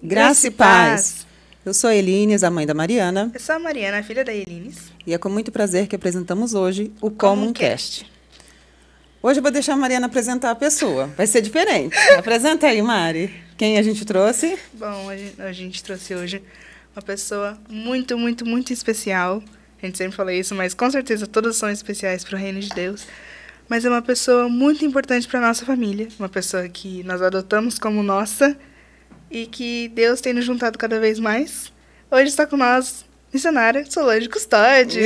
Graça e paz. Eu sou a Elines, a mãe da Mariana. Eu sou a Mariana, a filha da Elines. E é com muito prazer que apresentamos hoje o Comuncast. Hoje eu vou deixar a Mariana apresentar a pessoa. Vai ser diferente. Apresenta aí, Mari. Quem a gente trouxe? Bom, a gente trouxe hoje uma pessoa muito, muito, muito especial. A gente sempre fala isso, mas com certeza todas são especiais para o reino de Deus. Mas é uma pessoa muito importante para a nossa família. Uma pessoa que nós adotamos como nossa e que Deus tem nos juntado cada vez mais. Hoje está com nós, missionária Solange Custódio.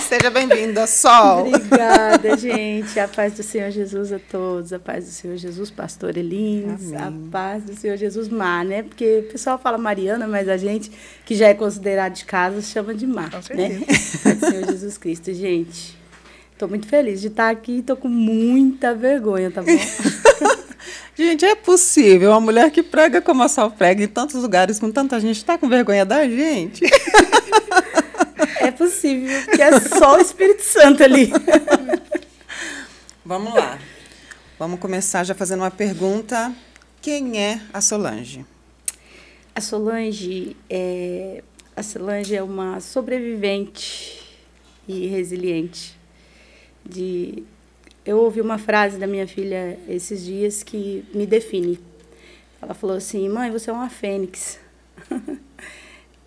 Seja bem-vinda, Sol. Obrigada, gente. A paz do Senhor Jesus a todos. A paz do Senhor Jesus, pastor Elines. A paz do Senhor Jesus, Mar, né? Porque o pessoal fala Mariana, mas a gente, que já é considerado de casa, chama de Mar, com certeza, né? Paz do Senhor Jesus Cristo. Gente, estou muito feliz de estar aqui. Estou com muita vergonha, tá bom? Gente, é possível. Uma mulher que prega como a Sol prega em tantos lugares, com tanta gente, está com vergonha da gente? É possível, porque é só o Espírito Santo ali. Vamos lá. Vamos começar já fazendo uma pergunta. Quem é a Solange? A Solange é uma sobrevivente e resiliente. Eu ouvi uma frase da minha filha esses dias que me define. Ela falou assim: mãe, você é uma fênix.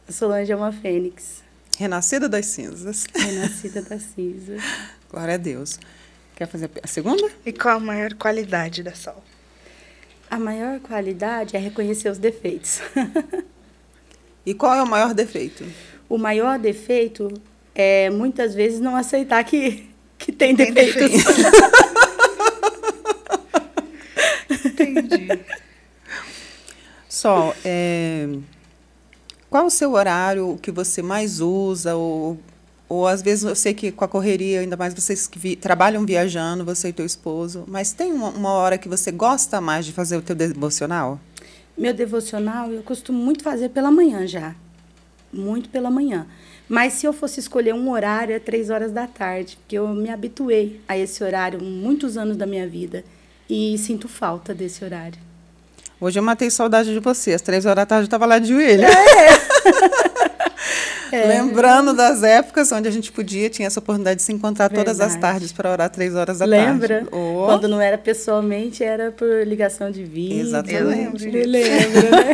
A Solange é uma fênix. Renascida das cinzas. Renascida das cinzas. Glória a Deus. Quer fazer a segunda? E qual a maior qualidade da Sol? A maior qualidade é reconhecer os defeitos. E qual é o maior defeito? O maior defeito é, muitas vezes, não aceitar que tem defeitos. Entendi. Sol, qual o seu horário que você mais usa? Ou às vezes eu sei que com a correria, ainda mais vocês que trabalham viajando, você e teu esposo, mas tem uma hora que você gosta mais de fazer o teu devocional? Meu devocional eu costumo muito fazer pela manhã já. Muito pela manhã. Mas se eu fosse escolher um horário, é 3h, porque eu me habituei a esse horário muitos anos da minha vida e sinto falta desse horário. Hoje eu matei saudade de você. Às 3h eu estava lá de joelho. Lembrando das épocas onde a gente tinha essa oportunidade de se encontrar todas as tardes para orar 3h. Lembra? Quando não era pessoalmente, era por ligação de vídeo. Exatamente. Eu lembro, né?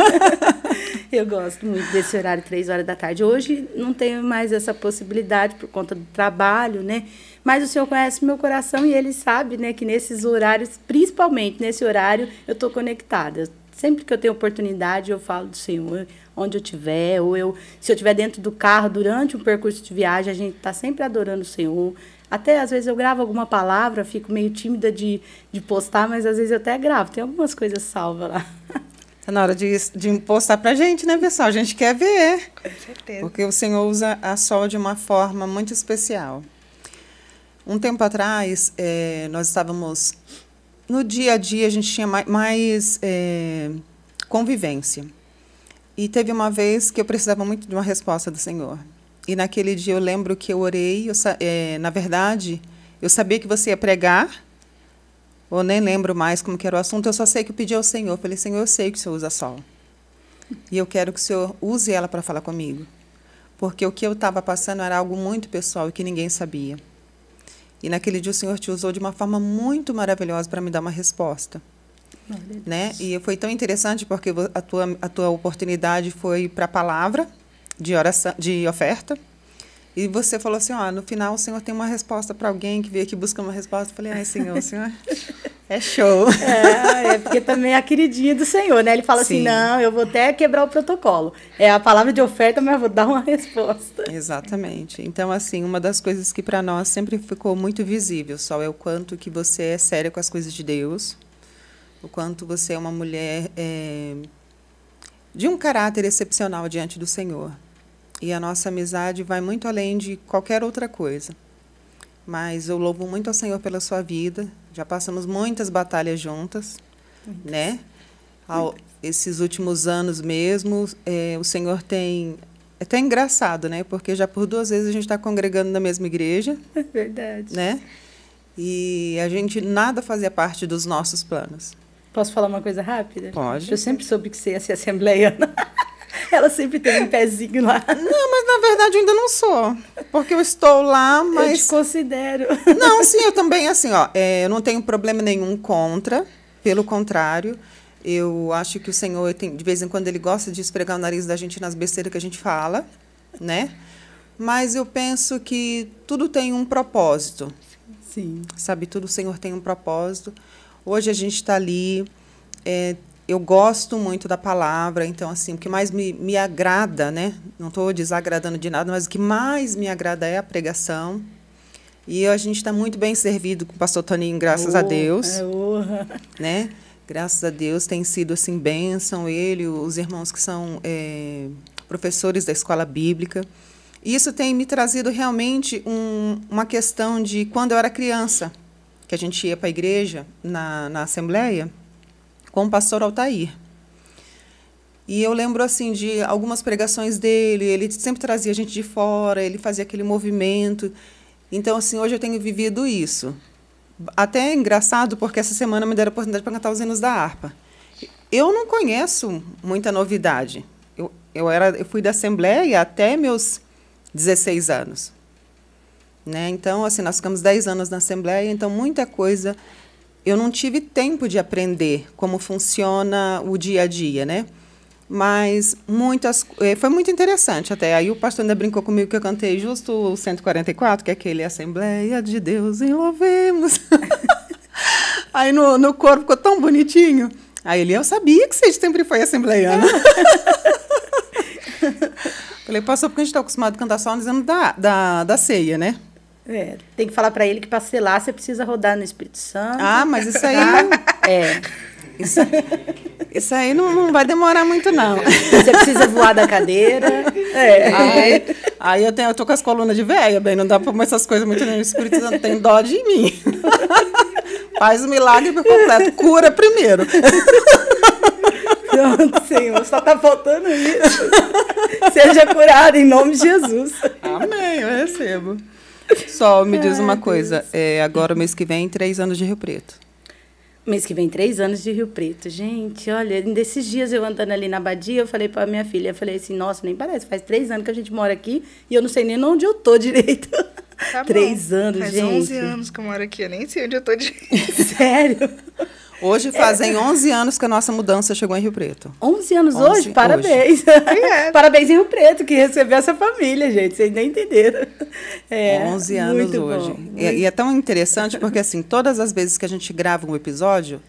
Eu gosto muito desse horário, 3h. Hoje não tenho mais essa possibilidade por conta do trabalho, né? Mas o Senhor conhece meu coração e Ele sabe, né, que nesses horários, principalmente nesse horário, eu estou conectada. Sempre que eu tenho oportunidade, eu falo do Senhor, onde eu estiver, se eu estiver dentro do carro, durante um percurso de viagem, a gente está sempre adorando o Senhor. Até, às vezes, eu gravo alguma palavra, fico meio tímida de postar, mas às vezes eu até gravo. Tem algumas coisas salvas lá. Está na hora de postar para a gente, né, pessoal? A gente quer ver. Com certeza. Porque o Senhor usa a Sol de uma forma muito especial. Um tempo atrás, nós estávamos... No dia a dia, a gente tinha mais convivência. E teve uma vez que eu precisava muito de uma resposta do Senhor. E naquele dia eu lembro que eu orei, na verdade, eu sabia que você ia pregar, ou nem lembro mais como que era o assunto, eu só sei que eu pedi ao Senhor. Eu falei: Senhor, eu sei que o Senhor usa a Sol. E eu quero que o Senhor use ela para falar comigo. Porque o que eu estava passando era algo muito pessoal e que ninguém sabia. E naquele dia o Senhor te usou de uma forma muito maravilhosa para me dar uma resposta. Né? E foi tão interessante porque a tua oportunidade foi para a palavra de oração, de oferta. E você falou assim: no final o Senhor tem uma resposta para alguém que veio aqui buscar uma resposta. Eu falei: ai, Senhor, o Senhor é show. Porque também é a queridinha do Senhor, né? Ele fala assim: não, eu vou até quebrar o protocolo. É a palavra de oferta, mas eu vou dar uma resposta. Exatamente. Então, assim, uma das coisas que para nós sempre ficou muito visível, Sol, é o quanto que você é séria com as coisas de Deus, o quanto você é uma mulher de um caráter excepcional diante do Senhor. E a nossa amizade vai muito além de qualquer outra coisa. Mas eu louvo muito ao Senhor pela sua vida. Já passamos muitas batalhas juntas, né? Esses últimos anos mesmo, o Senhor tem... É até engraçado, né? Porque já por 2 vezes a gente está congregando na mesma igreja. É verdade. Né? E a gente nada fazia parte dos nossos planos. Posso falar uma coisa rápida? Pode. Eu sempre soube que você ia ser assembleiana. Ela sempre teve um pezinho lá. Não, mas na verdade eu ainda não sou. Porque eu estou lá, mas... Eu te considero. Não, sim, eu também, assim, ó, eu não tenho problema nenhum contra, pelo contrário, eu acho que o Senhor, de vez em quando, ele gosta de esfregar o nariz da gente nas besteiras que a gente fala, né? Mas eu penso que tudo tem um propósito. Sim. Sabe, tudo o Senhor tem um propósito. Hoje a gente está ali, eu gosto muito da palavra, então, assim, o que mais me agrada, né? Não estou desagradando de nada, mas o que mais me agrada é a pregação. E a gente está muito bem servido com o pastor Toninho, graças a Deus. Né? Graças a Deus, tem sido, assim, bênção. Ele, os irmãos que são professores da escola bíblica. E isso tem me trazido realmente uma questão de quando eu era criança, que a gente ia para a igreja, na Assembleia, com o pastor Altair. E eu lembro, assim, de algumas pregações dele, ele sempre trazia gente de fora, ele fazia aquele movimento. Então, assim, hoje eu tenho vivido isso. Até é engraçado, porque essa semana me deram a oportunidade para cantar os hinos da harpa. Eu não conheço muita novidade. Eu fui da Assembleia até meus 16 anos. Né? Então, assim, nós ficamos 10 anos na Assembleia, então muita coisa eu não tive tempo de aprender como funciona o dia a dia, né? Mas foi muito interessante até. Aí o pastor ainda brincou comigo que eu cantei justo o 144, que é aquele Assembleia de Deus em louvemos. Aí no coro ficou tão bonitinho. Aí eu sabia que você sempre foi assembleiana. Falei, pastor, porque a gente está acostumado a cantar só no exame da ceia, né? Tem que falar para ele que para selar você precisa rodar no Espírito Santo. Ah, mas isso aí... Isso aí não vai demorar muito, não. Você precisa voar da cadeira. Aí eu tô com as colunas de véia, bem, não dá para pôr essas coisas muito no Espírito Santo, tem dó de mim. Faz o milagre por completo, cura primeiro. Pronto, Senhor, só está faltando isso. Seja curado em nome de Jesus. Amém, eu recebo. Só me diz uma coisa, agora mês que vem, 3 anos de Rio Preto. Mês que vem, 3 anos de Rio Preto. Gente, olha, desses dias eu andando ali na Abadia, eu falei para minha filha, eu falei assim, nossa, nem parece, faz 3 anos que a gente mora aqui e eu não sei nem onde eu tô direito. Tá 3 anos, faz gente. Faz 11 anos que eu moro aqui, eu nem sei onde eu tô direito. Sério? Hoje fazem 11 anos que a nossa mudança chegou em Rio Preto. 11 anos hoje? Parabéns. Hoje. Parabéns em Rio Preto, que recebeu essa família, gente. Vocês nem entenderam. 11 anos hoje. E é tão interessante porque, assim, todas as vezes que a gente grava um episódio,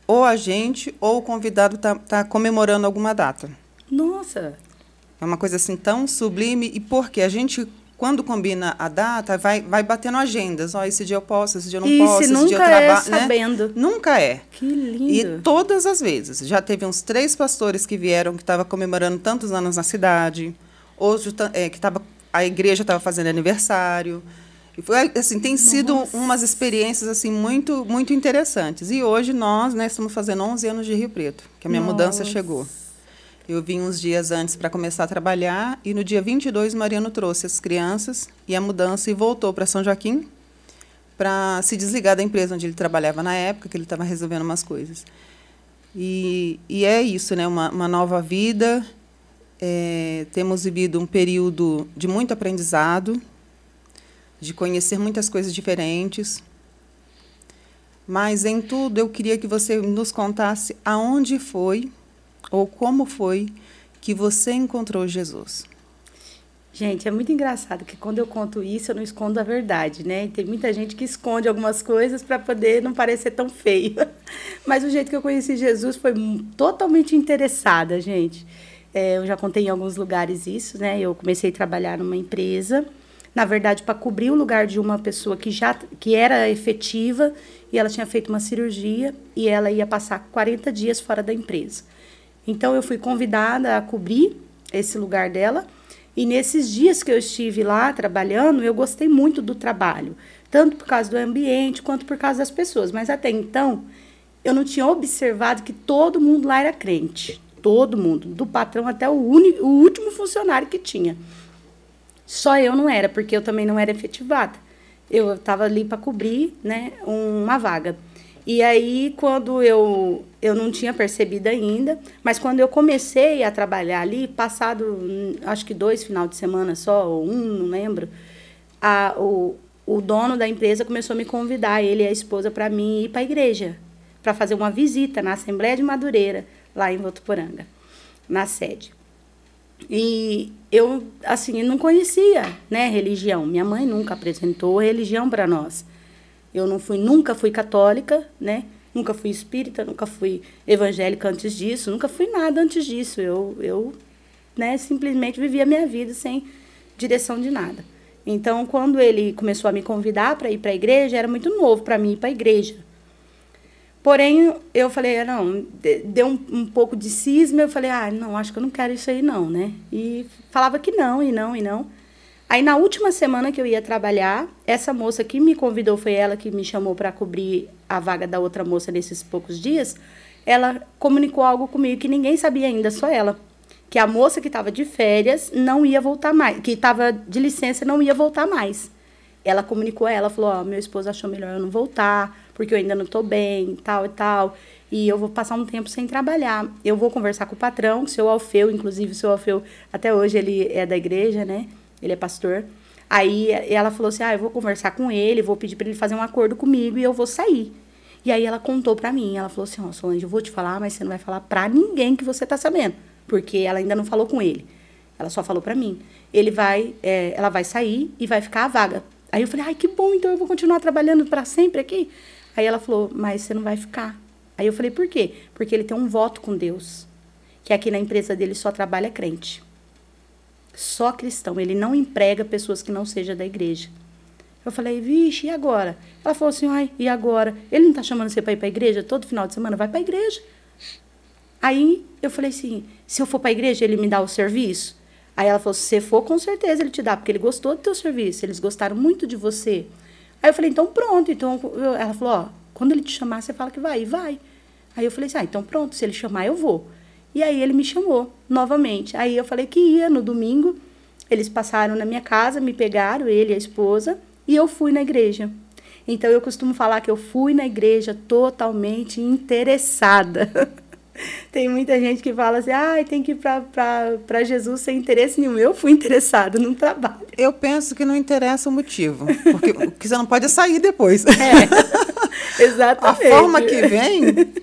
ou a gente ou o convidado tá comemorando alguma data. Nossa! É uma coisa, assim, tão sublime. E porque a gente... Quando combina a data, vai batendo agendas. Esse dia eu posso, esse dia eu não posso, esse dia eu trabalho. Sabendo. Né? Nunca é. Que lindo. E todas as vezes. Já teve uns 3 pastores que vieram, que estavam comemorando tantos anos na cidade. Outros que a igreja estava fazendo aniversário. E foi, assim, tem sido umas experiências assim, muito, muito interessantes. E hoje nós, né, estamos fazendo 11 anos de Rio Preto, que a minha mudança chegou. Eu vim uns dias antes para começar a trabalhar e no dia 22 o Mariano trouxe as crianças e a mudança e voltou para São Joaquim para se desligar da empresa onde ele trabalhava na época, que ele estava resolvendo umas coisas. E é isso, né? Uma nova vida. Temos vivido um período de muito aprendizado, de conhecer muitas coisas diferentes. Mas, em tudo, eu queria que você nos contasse aonde foi ou como foi que você encontrou Jesus? Gente, é muito engraçado que quando eu conto isso, eu não escondo a verdade, né? Tem muita gente que esconde algumas coisas para poder não parecer tão feio. Mas o jeito que eu conheci Jesus foi totalmente interessada, gente. Eu já contei em alguns lugares isso, né? Eu comecei a trabalhar numa empresa, na verdade, para cobrir o lugar de uma pessoa que era efetiva e ela tinha feito uma cirurgia e ela ia passar 40 dias fora da empresa. Então, eu fui convidada a cobrir esse lugar dela. E nesses dias que eu estive lá trabalhando, eu gostei muito do trabalho. Tanto por causa do ambiente, quanto por causa das pessoas. Mas até então, eu não tinha observado que todo mundo lá era crente. Todo mundo. Do patrão até o último funcionário que tinha. Só eu não era, porque eu também não era efetivada. Eu estava ali para cobrir, né, uma vaga. E aí, quando eu não tinha percebido ainda, mas quando eu comecei a trabalhar ali, passado, acho que 2 final de semana só, ou 1, não lembro, o dono da empresa começou a me convidar, ele e a esposa, para mim ir para a igreja, para fazer uma visita na Assembleia de Madureira, lá em Votuporanga, na sede. E eu, assim, não conhecia, né, religião. Minha mãe nunca apresentou religião para nós. Eu nunca fui católica, né? Nunca fui espírita, nunca fui evangélica antes disso, nunca fui nada antes disso. Eu né, simplesmente vivia a minha vida sem direção de nada. Então, quando ele começou a me convidar para ir para a igreja, era muito novo para mim ir para a igreja. Porém, eu falei, não, deu um pouco de cisma, eu falei, não, acho que eu não quero isso aí não, né? E falava que não, e não, e não. Aí, na última semana que eu ia trabalhar, essa moça que me convidou, foi ela que me chamou para cobrir a vaga da outra moça nesses poucos dias, ela comunicou algo comigo que ninguém sabia ainda, só ela. Que a moça que estava de férias não ia voltar mais, que estava de licença não ia voltar mais. Ela comunicou a ela, falou, meu esposo achou melhor eu não voltar, porque eu ainda não estou bem, tal e tal, e eu vou passar um tempo sem trabalhar. Eu vou conversar com o patrão, o seu Alfeu, inclusive o seu Alfeu, até hoje ele é da igreja, né? Ele é pastor. Aí ela falou assim, eu vou conversar com ele, vou pedir para ele fazer um acordo comigo e eu vou sair. E aí ela contou para mim, ela falou assim, Solange, eu vou te falar, mas você não vai falar para ninguém que você tá sabendo, porque ela ainda não falou com ele. Ela só falou para mim. Ela vai sair e vai ficar a vaga. Aí eu falei, que bom, então eu vou continuar trabalhando para sempre aqui. Aí ela falou, mas você não vai ficar. Aí eu falei, por quê? Porque ele tem um voto com Deus, que aqui na empresa dele só trabalha crente. Só cristão, ele não emprega pessoas que não sejam da igreja. Eu falei, vixe, e agora? Ela falou assim, e agora? Ele não está chamando você para ir para a igreja? Todo final de semana vai para a igreja. Aí eu falei assim, se eu for para a igreja, ele me dá o serviço? Aí ela falou, se você for, com certeza ele te dá, porque ele gostou do teu serviço, eles gostaram muito de você. Aí eu falei, então pronto. Ela falou, quando ele te chamar, você fala que vai, e vai. Aí eu falei assim, então pronto, se ele chamar, eu vou. E aí ele me chamou novamente. Aí eu falei que ia no domingo. Eles passaram na minha casa, me pegaram, ele e a esposa, e eu fui na igreja. Então eu costumo falar que eu fui na igreja totalmente interessada. Tem muita gente que fala assim, tem que ir para Jesus sem interesse nenhum. Eu fui interessada no trabalho. Eu penso que não interessa o motivo, porque o que você não pode é sair depois. Exatamente. A forma que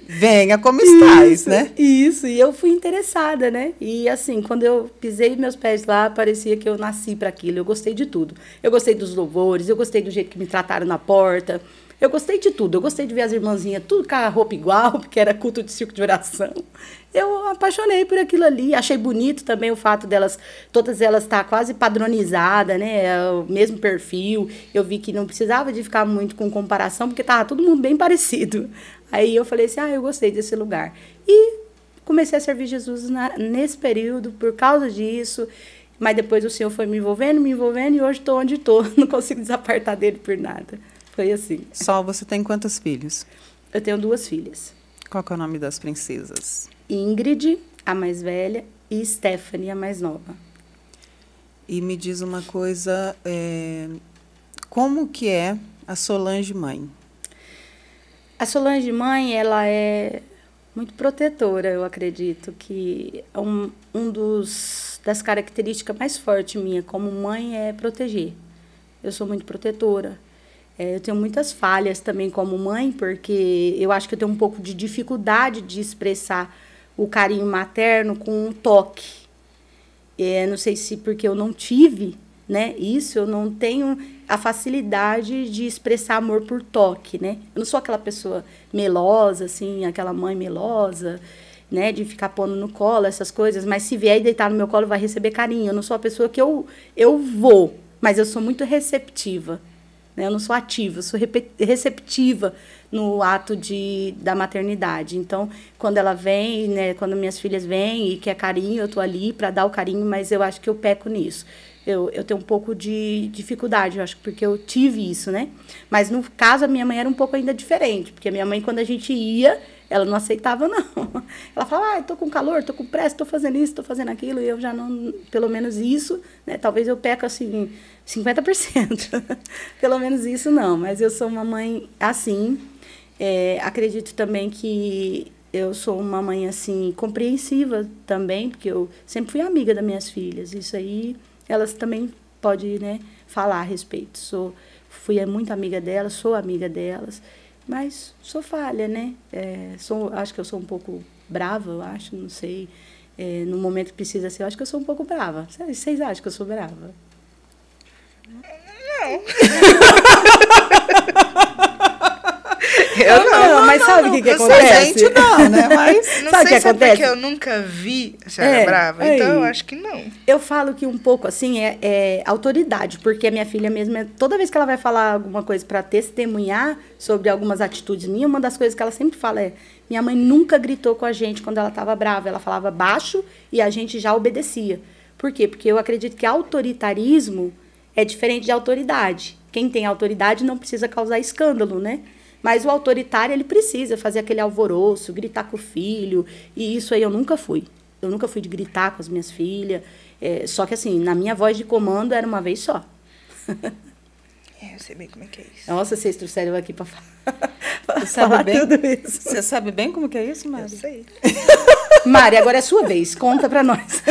venha como estás, né? Isso, e eu fui interessada, né? E assim, quando eu pisei meus pés lá, parecia que eu nasci para aquilo. Eu gostei de tudo. Eu gostei dos louvores, eu gostei do jeito que me trataram na porta. Eu gostei de tudo. Eu gostei de ver as irmãzinhas tudo com a roupa igual, porque era culto de circo de oração. Eu apaixonei por aquilo ali. Achei bonito também o fato delas, todas elas estar quase padronizadas, né? O mesmo perfil. Eu vi que não precisava de ficar muito com comparação, porque estava todo mundo bem parecido. Aí eu falei assim, eu gostei desse lugar. E comecei a servir Jesus nesse período, por causa disso. Mas depois o Senhor foi me envolvendo, e hoje estou onde estou. Não consigo desapartar dele por nada. Foi assim. Sol, você tem quantos filhos? Eu tenho 2 filhas. Qual que é o nome das princesas? Ingrid, a mais velha, e Stephanie, a mais nova. E me diz uma coisa, como que é a Solange mãe? A Solange mãe, ela é muito protetora, eu acredito, que das características mais fortes minha como mãe é proteger. Eu sou muito protetora. Eu tenho muitas falhas também como mãe, porque eu acho que eu tenho um pouco de dificuldade de expressar o carinho materno com um toque. Não sei se porque eu não tive, né, isso, eu não tenho a facilidade de expressar amor por toque, né? Eu não sou aquela pessoa melosa, assim, aquela mãe melosa, né, de ficar pondo no colo, essas coisas, mas se vier e deitar no meu colo vai receber carinho. Eu não sou a pessoa que eu vou, mas eu sou muito receptiva. Eu não sou ativa, eu sou receptiva no ato da maternidade. Então, quando ela vem, né, quando minhas filhas vêm e quer carinho, eu estou ali para dar o carinho, mas eu acho que eu peco nisso. Eu tenho um pouco de dificuldade, eu acho, porque eu tive isso, né? Mas, no caso, a minha mãe era um pouco ainda diferente, porque a minha mãe, quando a gente ia, ela não aceitava, não. Ela falava, estou com calor, estou com pressa, estou fazendo isso, estou fazendo aquilo, e eu já não, pelo menos isso, né? Talvez eu peco, assim, 50%. Pelo menos isso, não. Mas eu sou uma mãe assim. Acredito também que eu sou uma mãe, assim, compreensiva também, porque eu sempre fui amiga das minhas filhas. Isso aí, elas também podem, né, falar a respeito. Fui muito amiga delas, sou amiga delas, mas sou falha, né? Acho que eu sou um pouco brava, eu acho, não sei. No momento que precisa ser, eu acho que eu sou um pouco brava. Vocês acham que eu sou brava? Não. Eu não, mas sabe o que acontece? A gente não, né? Mas não sabe o que sei se é acontece? porque eu nunca vi a senhora brava, então eu acho que não. Eu falo que um pouco, assim, é autoridade, porque a minha filha mesmo, toda vez que ela vai falar alguma coisa para testemunhar sobre algumas atitudes minhas, uma das coisas que ela sempre fala é: minha mãe nunca gritou com a gente quando ela estava brava, ela falava baixo e a gente já obedecia. Por quê? Porque eu acredito que autoritarismo é diferente de autoridade. Quem tem autoridade não precisa causar escândalo, né? Mas o autoritário, ele precisa fazer aquele alvoroço, gritar com o filho. E isso aí eu nunca fui. Eu nunca fui de gritar com as minhas filhas. Só que, assim, na minha voz de comando era uma vez só. Eu sei bem como é que é isso. Nossa, vocês trouxeram aqui para falar bem? Tudo isso. Você sabe bem como que é isso, Mari? Eu sei. Mari, agora é sua vez. Conta para nós.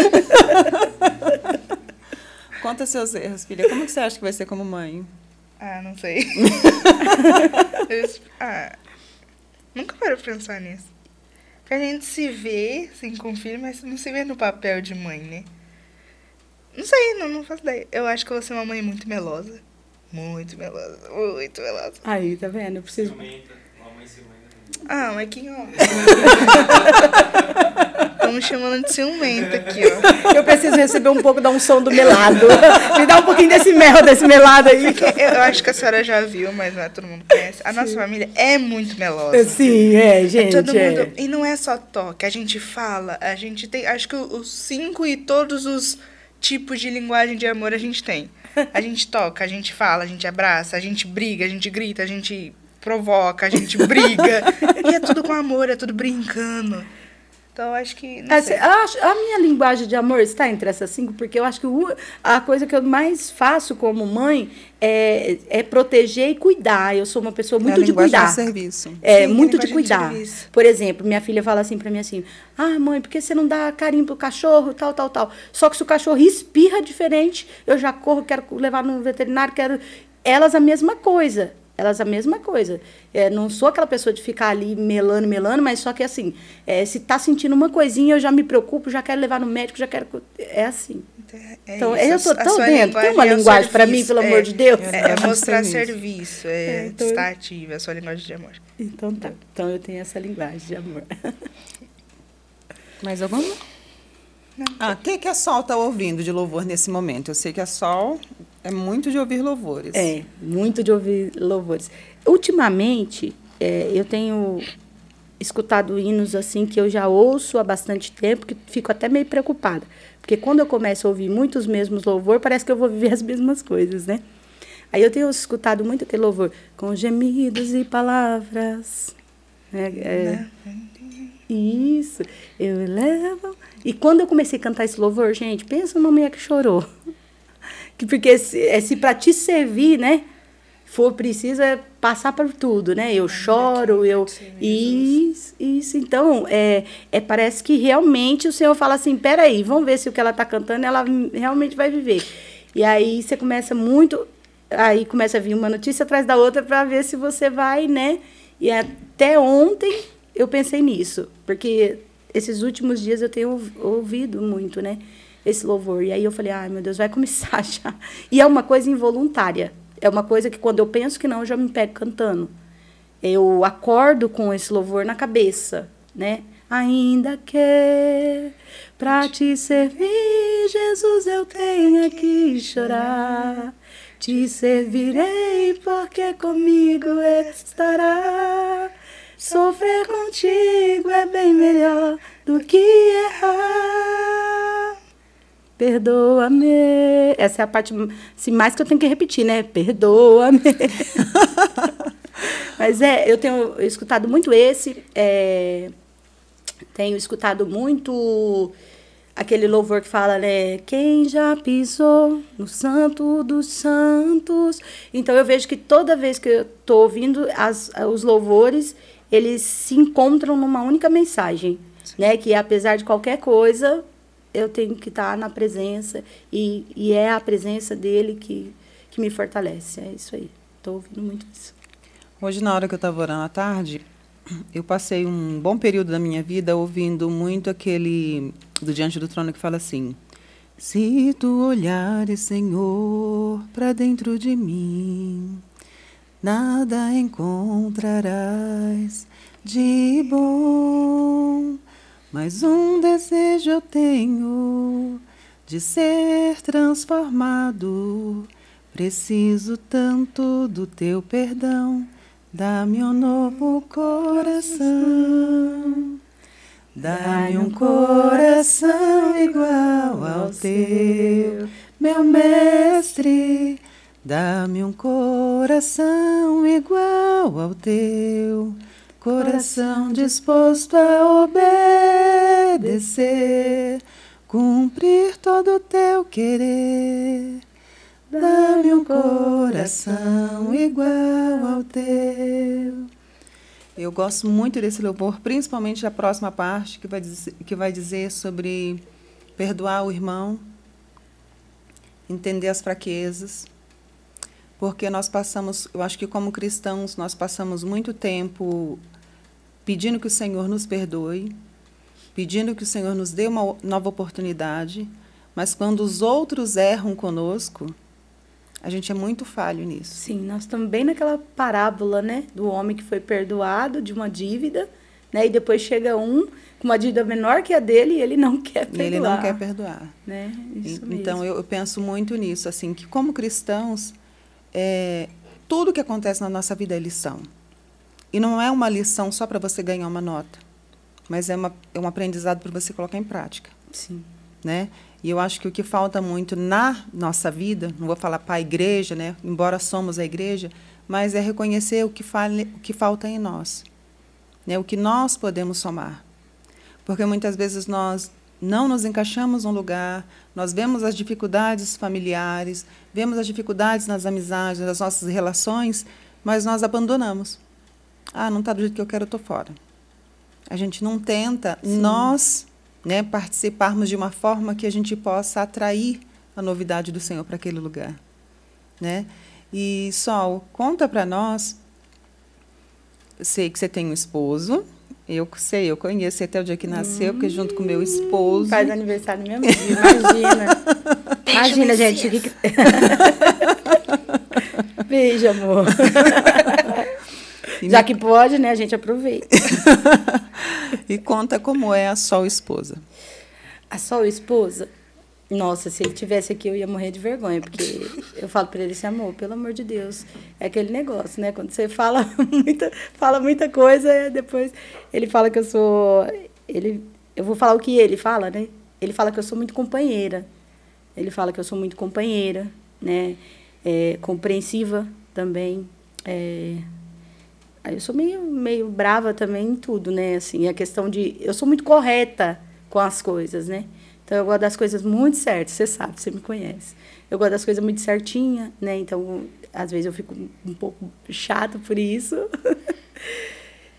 Conta seus erros, filha. Como que você acha que vai ser como mãe? Não sei. Nunca parei pra pensar nisso. Porque a gente se vê, assim, com o filho, mas não se vê no papel de mãe, né? Não sei, não faço ideia. Eu acho que eu vou ser uma mãe muito melosa. Muito melosa, muito melosa. Aí, tá vendo? Eu preciso... Uma mãe ciumenta. Mas que ó. Estamos chamando de ciumenta aqui, ó. Eu preciso receber um pouco da unção do melado. Me dá um pouquinho desse melado aí. Eu acho que a senhora já viu, mas não é todo mundo conhece. A nossa família é muito melosa. Sim, gente. Todo mundo, e não é só toque, a gente fala, a gente tem, acho que os 5 e todos os tipos de linguagem de amor a gente tem. A gente toca, a gente fala, a gente abraça, a gente briga, a gente grita, a gente provoca, a gente briga. E é tudo com amor, é tudo brincando. Então, acho que... Não sei. A minha linguagem de amor está entre essas 5, porque eu acho que a coisa que eu mais faço como mãe é proteger e cuidar. Eu sou uma pessoa muito de cuidar. De serviço. Sim, muito de cuidar. Por exemplo, minha filha fala assim pra mim assim: mãe, por que você não dá carinho pro cachorro, tal, tal, tal. Só que se o cachorro espirra diferente, eu já corro, quero levar no veterinário, quero... Elas a mesma coisa. Não sou aquela pessoa de ficar ali melando, mas só que assim, se tá sentindo uma coisinha, eu já me preocupo, já quero levar no médico, já quero... É assim. Então, eu tô tão dentro. Tem uma linguagem para mim, pelo amor de Deus? É mostrar serviço, estar ativa, é a sua linguagem de amor. Então tá. Então eu tenho essa linguagem de amor. Mais alguma? Não. O que a Sol está ouvindo de louvor nesse momento? Eu sei que a Sol é muito de ouvir louvores. Muito de ouvir louvores. Ultimamente, eu tenho escutado hinos assim que eu já ouço há bastante tempo, que fico até meio preocupada. Porque quando eu começo a ouvir muito os mesmos louvores, parece que eu vou viver as mesmas coisas, né? Aí eu tenho escutado muito aquele louvor, com gemidos e palavras. Isso, eu elevo. E quando eu comecei a cantar esse louvor, gente, pensa numa mulher que chorou. Porque se para te servir, né, for preciso passar por tudo, né? Eu choro, Isso. Então, parece que realmente o Senhor fala assim, peraí, vamos ver se o que ela está cantando, ela realmente vai viver. E aí você começa aí começa a vir uma notícia atrás da outra para ver se você vai, né? E até ontem eu pensei nisso, porque esses últimos dias eu tenho ouvido muito, né, esse louvor. E aí eu falei, meu Deus, vai começar já. E é uma coisa involuntária. É uma coisa que quando eu penso que não, eu já me pego cantando. Eu acordo com esse louvor na cabeça, né? Ainda que pra te servir, Jesus, eu tenho que chorar. Te servirei porque comigo estará. Sofrer contigo é bem melhor do que errar. Perdoa-me. Essa é a parte assim, mais que eu tenho que repetir, né? Perdoa-me. Mas eu tenho escutado muito esse. Tenho escutado muito aquele louvor que fala, né? Quem já pisou no Santo dos Santos? Então, eu vejo que toda vez que eu estou ouvindo os louvores, eles se encontram numa única mensagem, né? Que apesar de qualquer coisa, eu tenho que estar na presença e é a presença dele que me fortalece. É isso aí. Estou ouvindo muito isso. Hoje, na hora que eu estava orando à tarde, eu passei um bom período da minha vida ouvindo muito aquele do Diante do Trono que fala assim: se tu olhares, Senhor, para dentro de mim, nada encontrarás de bom, mas um desejo eu tenho de ser transformado. Preciso tanto do teu perdão, dá-me um novo coração. Dá-me um coração igual ao teu, meu mestre. Dá-me um coração igual ao teu, coração disposto a obedecer, cumprir todo o teu querer. Dá-me um coração igual ao teu. Eu gosto muito desse louvor, principalmente da próxima parte, que vai dizer sobre perdoar o irmão, entender as fraquezas, porque nós passamos, eu acho que como cristãos, nós passamos muito tempo pedindo que o Senhor nos perdoe, pedindo que o Senhor nos dê uma nova oportunidade, mas quando os outros erram conosco, a gente é muito falho nisso. Sim, nós estamos bem naquela parábola, né, do homem que foi perdoado de uma dívida, né, e depois chega um com uma dívida menor que a dele e ele não quer perdoar. Ele não quer perdoar. Né? Isso então, mesmo. eu penso muito nisso, assim, que como cristãos, tudo que acontece na nossa vida é lição. E não é uma lição só para você ganhar uma nota, mas é um aprendizado para você colocar em prática. Sim. Né? E eu acho que o que falta muito na nossa vida, não vou falar para a igreja, né? Embora somos a igreja, mas é reconhecer o que falta em nós, né? O que nós podemos somar. Porque muitas vezes nós não nos encaixamos num lugar, nós vemos as dificuldades familiares, vemos as dificuldades nas amizades, nas nossas relações, mas nós abandonamos. Ah, não está do jeito que eu quero, eu estou fora. A gente não tenta, nós, né, participarmos de uma forma que a gente possa atrair a novidade do Senhor para aquele lugar, né? E, Sol, conta para nós, eu sei que você tem um esposo, eu conheço até o dia que nasceu, porque junto com o meu esposo... Faz aniversário mesmo, imagina. Imagina, gente. Beijo, amor. Já que pode, né, a gente aproveita. E conta como é a Sol esposa. A Sol esposa? Nossa, se ele tivesse aqui, eu ia morrer de vergonha, porque eu falo para ele assim, amor, pelo amor de Deus, é aquele negócio, né? Quando você fala muita coisa, depois ele fala que eu sou... eu vou falar o que ele fala, né? Ele fala que eu sou muito companheira. Ele fala que eu sou muito companheira, né? Compreensiva também. Eu sou meio brava também em tudo, né? Assim, a questão de... Eu sou muito correta com as coisas, né? Então, eu gosto das coisas muito certas, você sabe, você me conhece. Eu gosto das coisas muito certinhas, né? Então, às vezes eu fico um pouco chata por isso.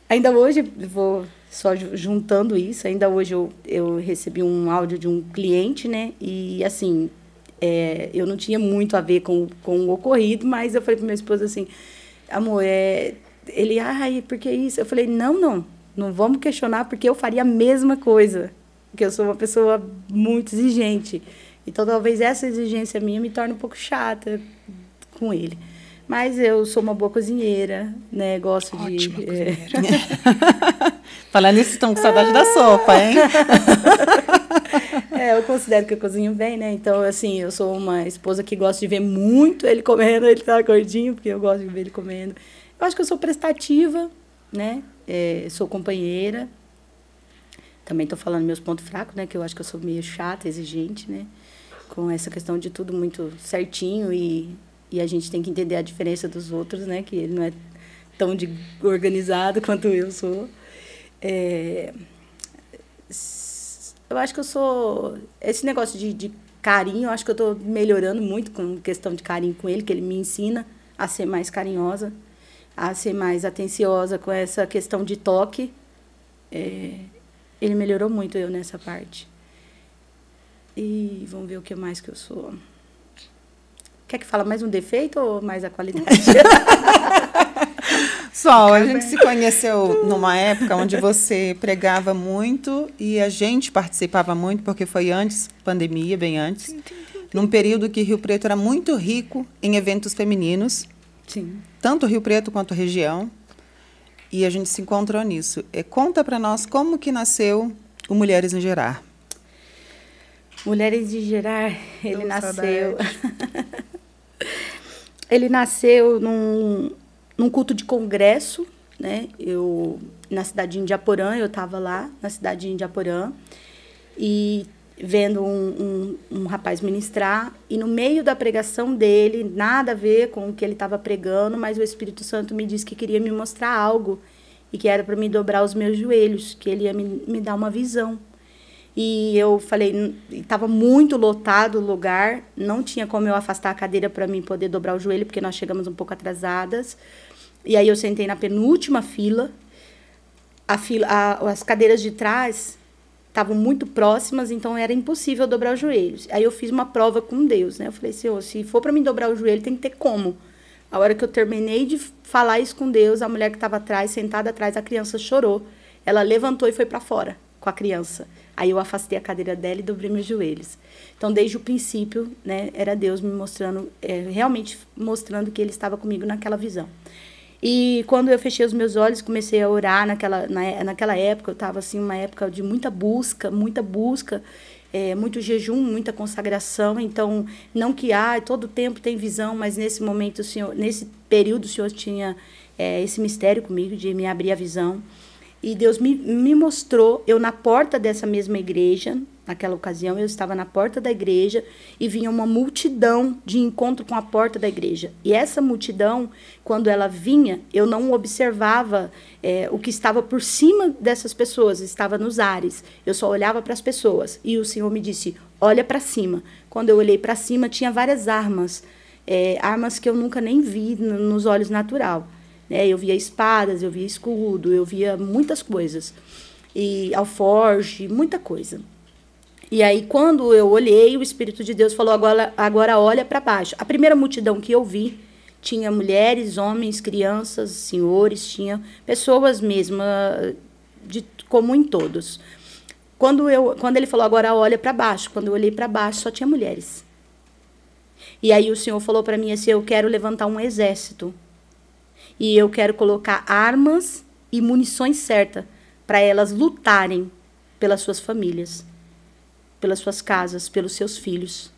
Ainda hoje, vou só juntando isso, ainda hoje eu recebi um áudio de um cliente, né? E, assim, eu não tinha muito a ver com o ocorrido, mas eu falei para meu esposo assim, amor, ele, por que isso? Eu falei, não vamos questionar, porque eu faria a mesma coisa. Porque eu sou uma pessoa muito exigente. Então, talvez essa exigência minha me torne um pouco chata com ele. Mas eu sou uma boa cozinheira, né? Gosto Ótima cozinheira. Falando nisso, estão com saudade da sopa, hein? Eu considero que eu cozinho bem, né? Então, assim, eu sou uma esposa que gosta de ver muito ele comendo. Ele tá gordinho, porque eu gosto de ver ele comendo. Eu acho que eu sou prestativa, né? Sou companheira. Também estou falando meus pontos fracos, né? Que eu acho que eu sou meio chata, exigente, né? Com essa questão de tudo muito certinho e a gente tem que entender a diferença dos outros, né? Que ele não é tão organizado quanto eu sou. Eu acho que eu sou... Esse negócio de carinho, eu acho que eu estou melhorando muito com questão de carinho com ele, que ele me ensina a ser mais carinhosa, a ser mais atenciosa com essa questão de toque. Ele melhorou muito eu nessa parte. E vamos ver o que mais que eu sou. Quer que fala mais um defeito ou mais a qualidade? Sol, a gente se conheceu numa época onde você pregava muito e a gente participava muito, porque foi antes, pandemia, bem antes, num período que Rio Preto era muito rico em eventos femininos. Sim. Tanto Rio Preto quanto região. E a gente se encontrou nisso. Conta para nós como que nasceu o Mulheres em Gerar. Mulheres em Gerar, ele nasceu... Ele nasceu num culto de congresso, né? Na cidade de Indiaporã, eu estava lá, na cidade de Indiaporã, e vendo um rapaz ministrar, e no meio da pregação dele, nada a ver com o que ele estava pregando, mas o Espírito Santo me disse que queria me mostrar algo, e que era para me dobrar os meus joelhos, que ele ia me dar uma visão. E eu falei, estava muito lotado o lugar, não tinha como eu afastar a cadeira para mim poder dobrar o joelho, porque nós chegamos um pouco atrasadas. E aí eu sentei na penúltima fila. As cadeiras de trás estavam muito próximas, então era impossível dobrar os joelhos. Aí eu fiz uma prova com Deus, né? Eu falei, Senhor, se for para mim dobrar o joelho, tem que ter como. A hora que eu terminei de falar isso com Deus, a mulher que estava atrás, sentada atrás, a criança chorou. Ela levantou e foi para fora com a criança. Aí eu afastei a cadeira dela e dobrei meus joelhos. Então, desde o princípio, né, era Deus me mostrando, realmente mostrando que Ele estava comigo naquela visão. E quando eu fechei os meus olhos, comecei a orar naquela época, eu estava assim, uma época de muita busca, muito jejum, muita consagração. Então, não que todo tempo tem visão, mas nesse momento, nesse período, o Senhor tinha esse mistério comigo de me abrir a visão. E Deus me mostrou, eu na porta dessa mesma igreja, naquela ocasião, eu estava na porta da igreja e vinha uma multidão de encontro com a porta da igreja. E essa multidão, quando ela vinha, eu não observava o que estava por cima dessas pessoas, estava nos ares. Eu só olhava para as pessoas. E o Senhor me disse, olha para cima. Quando eu olhei para cima, tinha várias armas, armas que eu nunca nem vi nos olhos natural. Eu via espadas, eu via escudo, eu via muitas coisas. E alforje, muita coisa. E aí, quando eu olhei, o Espírito de Deus falou, agora olha para baixo. A primeira multidão que eu vi tinha mulheres, homens, crianças, senhores, tinha pessoas mesmo, comum em todos. Quando ele falou, agora olha para baixo, quando eu olhei para baixo, só tinha mulheres. E aí o Senhor falou para mim assim, eu quero levantar um exército. E eu quero colocar armas e munições certas para elas lutarem pelas suas famílias, pelas suas casas, pelos seus filhos,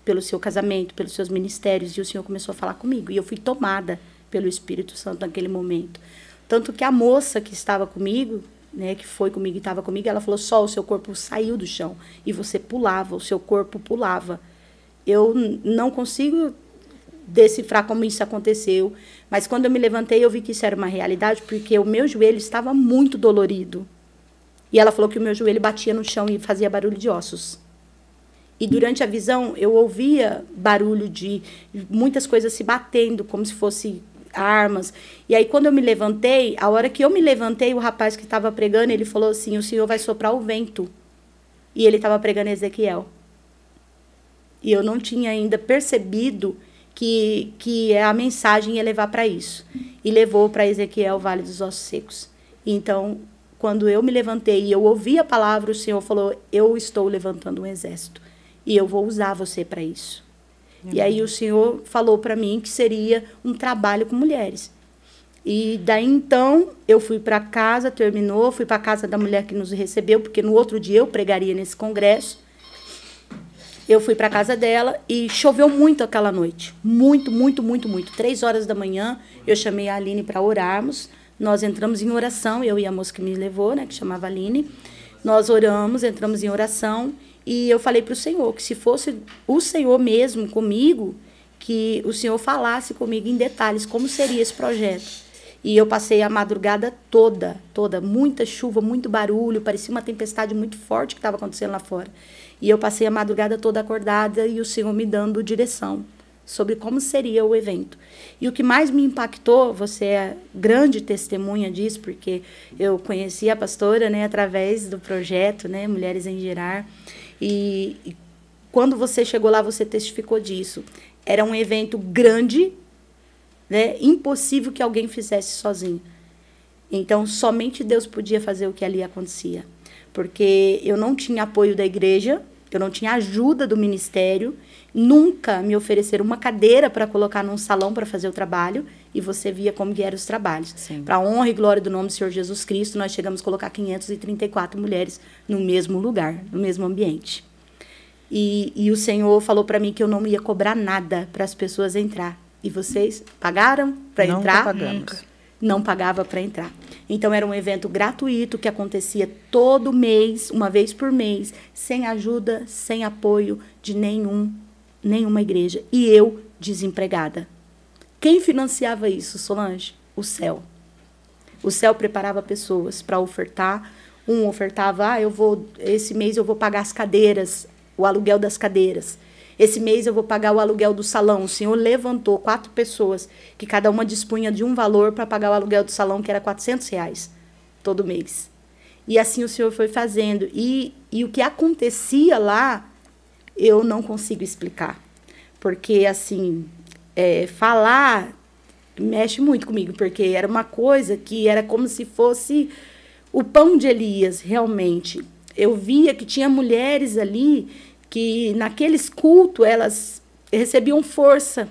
pelo seu casamento, pelos seus ministérios. E o Senhor começou a falar comigo. E eu fui tomada pelo Espírito Santo naquele momento. Tanto que a moça que estava comigo, né, que foi comigo e estava comigo, ela falou, Sol, o seu corpo saiu do chão. E você pulava, o seu corpo pulava. Eu não consigo decifrar como isso aconteceu, mas quando eu me levantei eu vi que isso era uma realidade, porque o meu joelho estava muito dolorido. E ela falou que o meu joelho batia no chão e fazia barulho de ossos. E durante a visão eu ouvia barulho de muitas coisas se batendo, como se fosse armas. E aí quando eu me levantei, a hora que eu me levantei, o rapaz que estava pregando, ele falou assim, o Senhor vai soprar o vento. E ele estava pregando Ezequiel. E eu não tinha ainda percebido que a mensagem ia levar para isso. E levou para Ezequiel, o Vale dos Ossos Secos. Então, quando eu me levantei e eu ouvi a palavra, o Senhor falou, eu estou levantando um exército. E eu vou usar você para isso. E aí o Senhor falou para mim que seria um trabalho com mulheres. E daí, então, eu fui para casa, terminou, fui para a casa da mulher que nos recebeu, porque no outro dia eu pregaria nesse congresso. Eu fui para a casa dela e choveu muito aquela noite. Muito, muito, muito, muito. 3 horas da manhã, eu chamei a Aline para orarmos. Nós entramos em oração, eu e a moça que me levou, né, que chamava Aline. Nós oramos, entramos em oração. E eu falei para o Senhor que se fosse o Senhor mesmo comigo, que o Senhor falasse comigo em detalhes como seria esse projeto. E eu passei a madrugada toda, muita chuva, muito barulho, parecia uma tempestade muito forte que estava acontecendo lá fora. E eu passei a madrugada toda acordada e o Senhor me dando direção sobre como seria o evento. E o que mais me impactou, você é grande testemunha disso, porque eu conheci a pastora, né, através do projeto, né, Mulheres em Gerar, e quando você chegou lá, você testificou disso. Era um evento grande, né, impossível que alguém fizesse sozinho. Então, somente Deus podia fazer o que ali acontecia. Porque eu não tinha apoio da igreja, eu não tinha ajuda do ministério, nunca me ofereceram uma cadeira para colocar num salão para fazer o trabalho, e você via como que eram os trabalhos. Para a honra e glória do nome do Senhor Jesus Cristo, nós chegamos a colocar 534 mulheres no mesmo lugar, no mesmo ambiente. E o Senhor falou para mim que eu não ia cobrar nada para as pessoas entrar. E vocês pagaram para entrar? Pagamos. Não pagava para entrar. Então, era um evento gratuito que acontecia todo mês, uma vez por mês, sem ajuda, sem apoio de nenhuma igreja. E eu, desempregada. Quem financiava isso, Solange? O céu. O céu preparava pessoas para ofertar. Um ofertava, esse mês eu vou pagar as cadeiras, o aluguel das cadeiras. Esse mês eu vou pagar o aluguel do salão. O Senhor levantou 4 pessoas, que cada uma dispunha de um valor para pagar o aluguel do salão, que era R$400 todo mês. E assim o Senhor foi fazendo. E o que acontecia lá, eu não consigo explicar. Porque, assim, falar mexe muito comigo, porque era uma coisa que era como se fosse o pão de Elias, realmente. Eu via que tinha mulheres ali que naqueles cultos elas recebiam força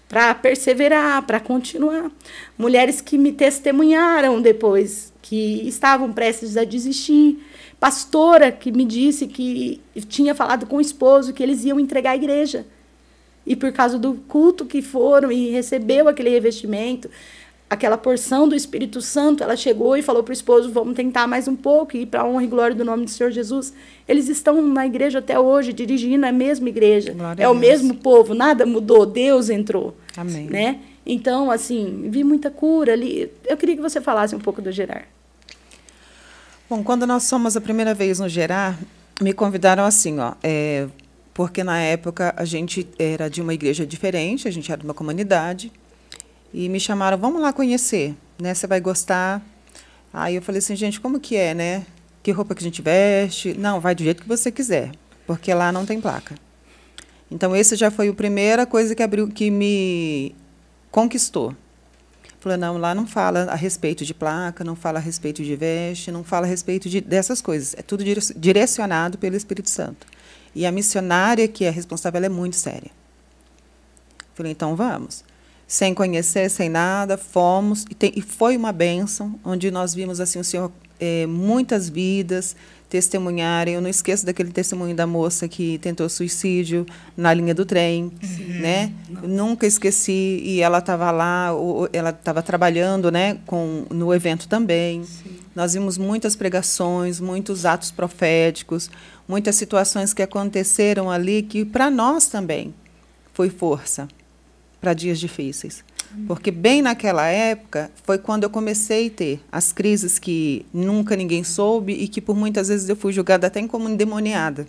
para perseverar, para continuar. Mulheres que me testemunharam depois, que estavam prestes a desistir. Pastora que me disse que tinha falado com o esposo que eles iam entregar a igreja. E por causa do culto que foram e recebeu aquele revestimento, aquela porção do Espírito Santo, ela chegou e falou para o esposo, vamos tentar mais um pouco, e para a honra e glória do nome do Senhor Jesus. Eles estão na igreja até hoje, dirigindo a mesma igreja. Glória o mesmo povo, nada mudou, Deus entrou. Amém. Né? Então, assim, vi muita cura ali. Eu queria que você falasse um pouco do Gerar. Bom, quando nós fomos a primeira vez no Gerar, me convidaram assim, porque na época a gente era de uma igreja diferente, a gente era de uma comunidade, e me chamaram, vamos lá conhecer, né? Você vai gostar. Aí eu falei assim, gente, como que é, né? Que roupa que a gente veste? Não, vai do jeito que você quiser, porque lá não tem placa. Então, esse já foi a primeira coisa que me conquistou. Falei, não, lá não fala a respeito de placa, não fala a respeito de veste, não fala a respeito dessas coisas. É tudo direcionado pelo Espírito Santo. E a missionária, que é responsável, ela é muito séria. Falei, então vamos. Sem conhecer, sem nada, fomos. E foi uma bênção, onde nós vimos assim, o Senhor, muitas vidas testemunharem. Eu não esqueço daquele testemunho da moça que tentou suicídio na linha do trem. Né? Eu nunca esqueci. E ela estava lá, ela estava trabalhando, né, no evento também. Sim. Nós vimos muitas pregações, muitos atos proféticos, muitas situações que aconteceram ali que, para nós também, foi força para dias difíceis. Porque bem naquela época foi quando eu comecei a ter as crises que nunca ninguém soube e que por muitas vezes eu fui julgada até como endemoniada.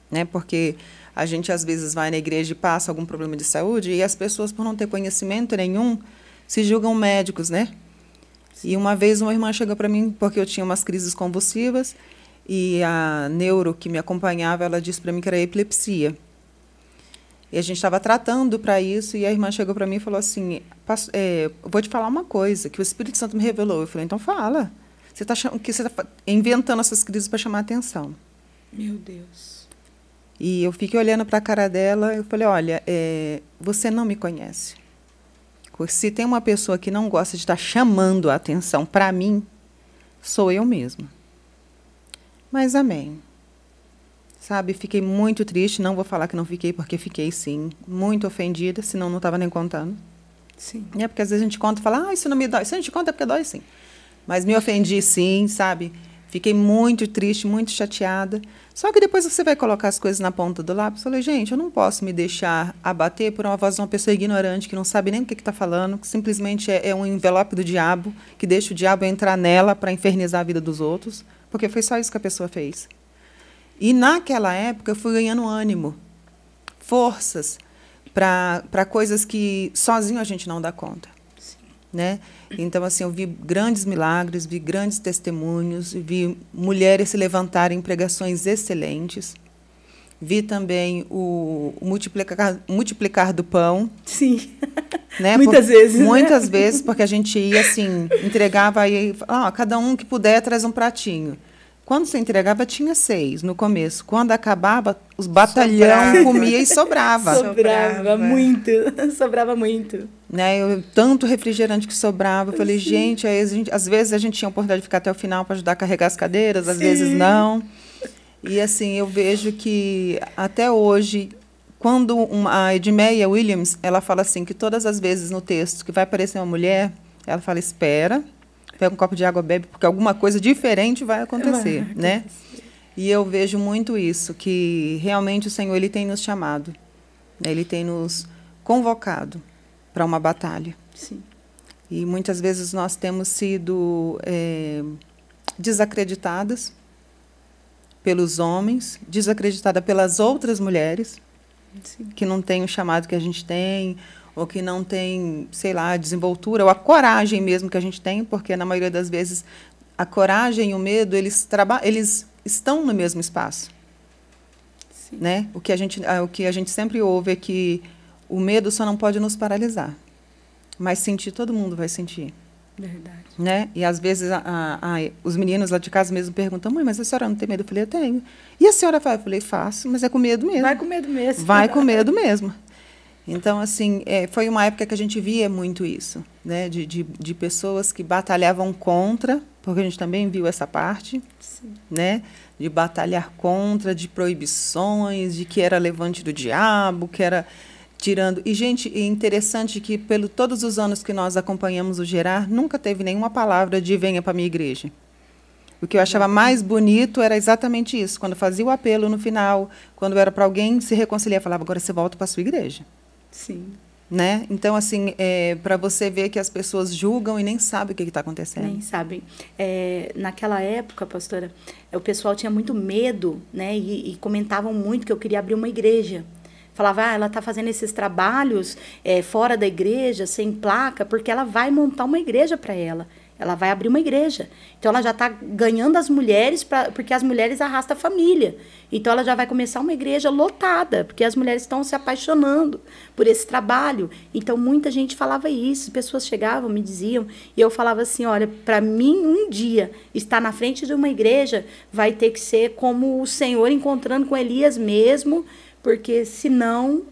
Né? Porque a gente às vezes vai na igreja e passa algum problema de saúde e as pessoas, por não ter conhecimento nenhum, se julgam médicos, né? E uma vez uma irmã chegou para mim porque eu tinha umas crises convulsivas e a neuro que me acompanhava, ela disse para mim que era epilepsia. E a gente estava tratando para isso, e a irmã chegou para mim e falou assim, vou te falar uma coisa, que o Espírito Santo me revelou. Eu falei, então fala. Você está inventando essas crises para chamar a atenção. Meu Deus. E eu fiquei olhando para a cara dela, eu falei, olha, você não me conhece. Se tem uma pessoa que não gosta de estar chamando a atenção para mim, sou eu mesma. Mas amém. Sabe, fiquei muito triste, não vou falar que não fiquei, porque fiquei, sim, muito ofendida, senão não estava nem contando. Sim. Porque às vezes a gente conta e fala, isso não me dói. Se a gente conta é porque dói, sim. Mas me ofendi, sim, sabe? Fiquei muito triste, muito chateada. Só que depois você vai colocar as coisas na ponta do lápis. Falei, gente, eu não posso me deixar abater por uma voz de uma pessoa ignorante, que não sabe nem o que está falando, que simplesmente é um envelope do diabo, que deixa o diabo entrar nela para infernizar a vida dos outros, porque foi só isso que a pessoa fez. E, naquela época, eu fui ganhando ânimo, forças, para coisas que sozinho a gente não dá conta. Né? Então, assim, eu vi grandes milagres, vi grandes testemunhos, vi mulheres se levantarem em pregações excelentes, vi também o multiplicar do pão. Sim, né? Muitas vezes. Muitas vezes, porque a gente ia, assim, entregava, aí, cada um que puder traz um pratinho. Quando você entregava, tinha 6 no começo. Quando acabava, os batalhão comia e sobrava. Sobrava muito. Sobrava muito. Né? Tanto refrigerante que sobrava. Eu falei, gente, às vezes a gente tinha a oportunidade de ficar até o final para ajudar a carregar as cadeiras, às vezes não. E, assim, eu vejo que, até hoje, quando a Edmeia Williams, ela fala assim, que todas as vezes no texto que vai aparecer uma mulher, ela fala, espera, pega um copo de água, bebe, porque alguma coisa diferente vai acontecer, né? E eu vejo muito isso, que realmente o Senhor, Ele tem nos chamado, né? Ele tem nos convocado para uma batalha. Sim. E muitas vezes nós temos sido desacreditadas pelos homens, desacreditada pelas outras mulheres, sim, que não têm o chamado que a gente tem, ou que não tem, sei lá, a desenvoltura, ou a coragem mesmo que a gente tem, porque, na maioria das vezes, a coragem e o medo, eles estão no mesmo espaço. Sim. Né? O que a gente sempre ouve é que o medo só não pode nos paralisar, mas sentir, todo mundo vai sentir. Verdade. Né? E, às vezes, os meninos lá de casa mesmo perguntam, mãe, mas a senhora não tem medo? Eu falei, eu tenho. E a senhora fala? Eu falei, faço, mas é com medo mesmo. Vai com medo mesmo. Vai com medo mesmo. Então, assim, foi uma época que a gente via muito isso, né? De pessoas que batalhavam contra, porque a gente também viu essa parte, sim, né? De batalhar contra, de proibições, de que era levante do diabo, que era tirando... E, gente, é interessante que, todos os anos que nós acompanhamos o Gerar, nunca teve nenhuma palavra de venha para a minha igreja. O que eu achava mais bonito era exatamente isso, quando fazia o apelo no final, quando era para alguém se reconciliar, falava, agora você volta para a sua igreja. Sim. Né? Então, assim, para você ver que as pessoas julgam e nem sabem o que está acontecendo. Nem sabem. Naquela época, pastora, o pessoal tinha muito medo, né? E comentavam muito que eu queria abrir uma igreja. Falava, ela está fazendo esses trabalhos fora da igreja, sem placa, porque ela vai montar uma igreja para ela. Ela vai abrir uma igreja. Então, ela já está ganhando as mulheres, porque as mulheres arrastam a família. Então, ela já vai começar uma igreja lotada, porque as mulheres estão se apaixonando por esse trabalho. Então, muita gente falava isso. Pessoas chegavam, me diziam, e eu falava assim, olha, para mim, um dia, estar na frente de uma igreja vai ter que ser como o Senhor encontrando com Elias mesmo, porque, senão,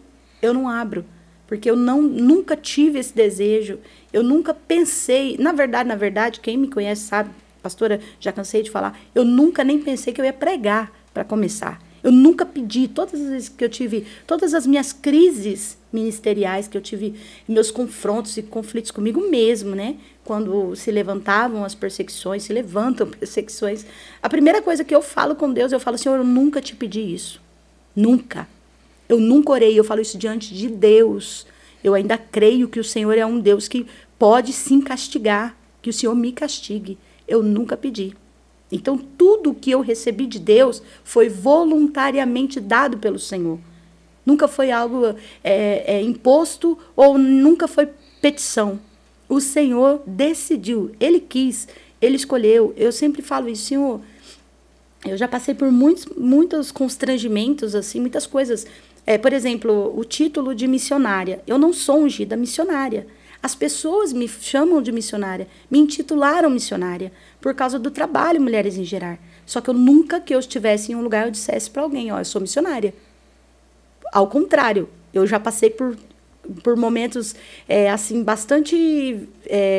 eu não abro. Porque eu nunca tive esse desejo, eu nunca pensei, na verdade, quem me conhece sabe, pastora, já cansei de falar, eu nunca nem pensei que eu ia pregar para começar. Eu nunca pedi, todas as vezes que eu tive, todas as minhas crises ministeriais que eu tive, meus confrontos e conflitos comigo mesmo, né? Quando se levantavam as perseguições, se levantam perseguições, a primeira coisa que eu falo com Deus, eu falo, Senhor, eu nunca te pedi isso, nunca. Eu nunca orei, eu falo isso diante de Deus. Eu ainda creio que o Senhor é um Deus que pode sim castigar, que o Senhor me castigue. Eu nunca pedi. Então, tudo que eu recebi de Deus foi voluntariamente dado pelo Senhor. Nunca foi algo imposto ou nunca foi petição. O Senhor decidiu, Ele quis, Ele escolheu. Eu sempre falo isso, Senhor, eu já passei por muitos constrangimentos, assim, muitas coisas. Por exemplo, o título de missionária. Eu não sou ungida missionária. As pessoas me chamam de missionária, me intitularam missionária por causa do trabalho Mulheres em Gerar. Só que nunca que eu estivesse em um lugar eu dissesse para alguém, eu sou missionária. Ao contrário, eu já passei por momentos assim, bastante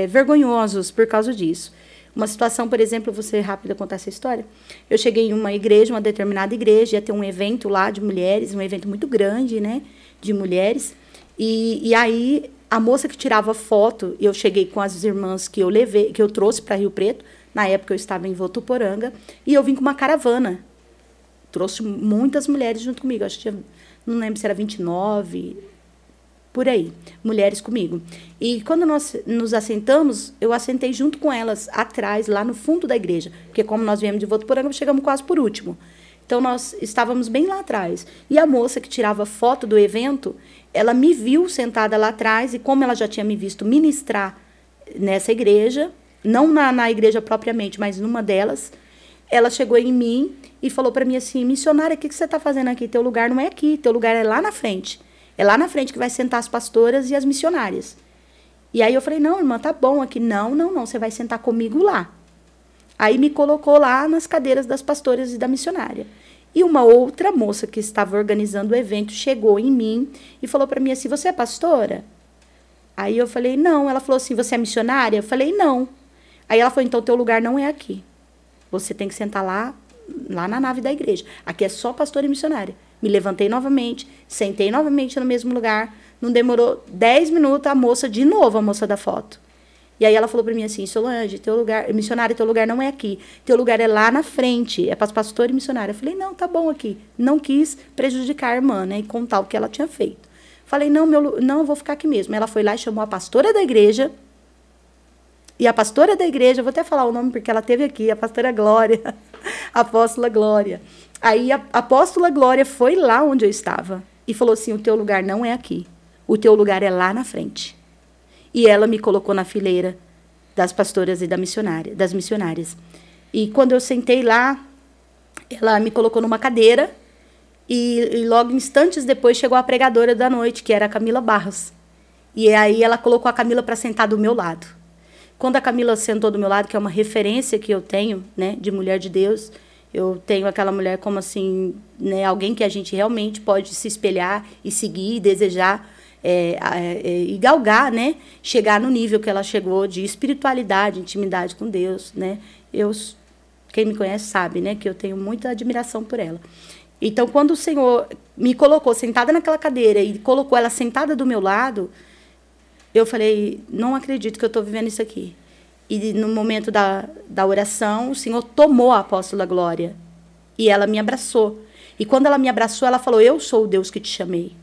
vergonhosos por causa disso. Uma situação, por exemplo, vou ser rápida contar essa história. Eu cheguei em uma igreja, uma determinada igreja, ia ter um evento lá de mulheres, um evento muito grande, né, de mulheres. E aí, a moça que tirava foto, eu cheguei com as irmãs que eu trouxe para Rio Preto, Na época eu estava em Votuporanga e eu vim com uma caravana. Trouxe muitas mulheres junto comigo. Acho que tinha, não lembro se era 29, por aí, mulheres comigo. E quando nós nos assentamos, eu assentei junto com elas, atrás, lá no fundo da igreja. Porque como nós viemos de Votuporanga, chegamos quase por último. Então, nós estávamos bem lá atrás. E a moça que tirava foto do evento, ela me viu sentada lá atrás, e como ela já tinha me visto ministrar nessa igreja, não na igreja propriamente, mas numa delas, ela chegou em mim e falou para mim assim, missionária, o que você está fazendo aqui? Teu lugar não é aqui, teu lugar é lá na frente. É lá na frente que vai sentar as pastoras e as missionárias. E aí eu falei, não, irmã, tá bom aqui. Não, você vai sentar comigo lá. Aí me colocou lá nas cadeiras das pastoras e da missionária. E uma outra moça que estava organizando o evento chegou em mim e falou para mim assim, você é pastora? Aí eu falei, não. Ela falou assim, você é missionária? Eu falei, não. Aí ela falou, então teu lugar não é aqui. Você tem que sentar lá na nave da igreja. Aqui é só pastora e missionária. Me levantei novamente, sentei novamente no mesmo lugar. Não demorou 10 minutos, a moça da foto. E aí ela falou para mim assim, Solange, teu lugar, missionária, teu lugar não é aqui. Teu lugar é lá na frente, é para pastor e missionária. Eu falei, não, tá bom aqui. Não quis prejudicar a irmã, né, e contar o que ela tinha feito. Falei, não, eu vou ficar aqui mesmo. Ela foi lá e chamou a pastora da igreja. E a pastora da igreja, eu vou até falar o nome porque ela teve aqui, a pastora Glória, a apóstola Glória. Aí a apóstola Glória foi lá onde eu estava e falou assim, o teu lugar não é aqui. O teu lugar é lá na frente. E ela me colocou na fileira das pastoras e das missionárias. E quando eu sentei lá, ela me colocou numa cadeira e logo instantes depois chegou a pregadora da noite, que era a Camila Barros. E aí ela colocou a Camila para sentar do meu lado. Quando a Camila sentou do meu lado, que é uma referência que eu tenho, né, de mulher de Deus, eu tenho aquela mulher como assim, né, alguém que a gente realmente pode se espelhar e seguir e desejar e galgar, né, chegar no nível que ela chegou de espiritualidade, intimidade com Deus, né. Quem me conhece sabe, né, que eu tenho muita admiração por ela. Então, quando o Senhor me colocou sentada naquela cadeira e colocou ela sentada do meu lado, eu falei, não acredito que eu estou vivendo isso aqui. E no momento da oração, o Senhor tomou a apóstola Glória e ela me abraçou. E quando ela me abraçou, ela falou, eu sou o Deus que te chamei.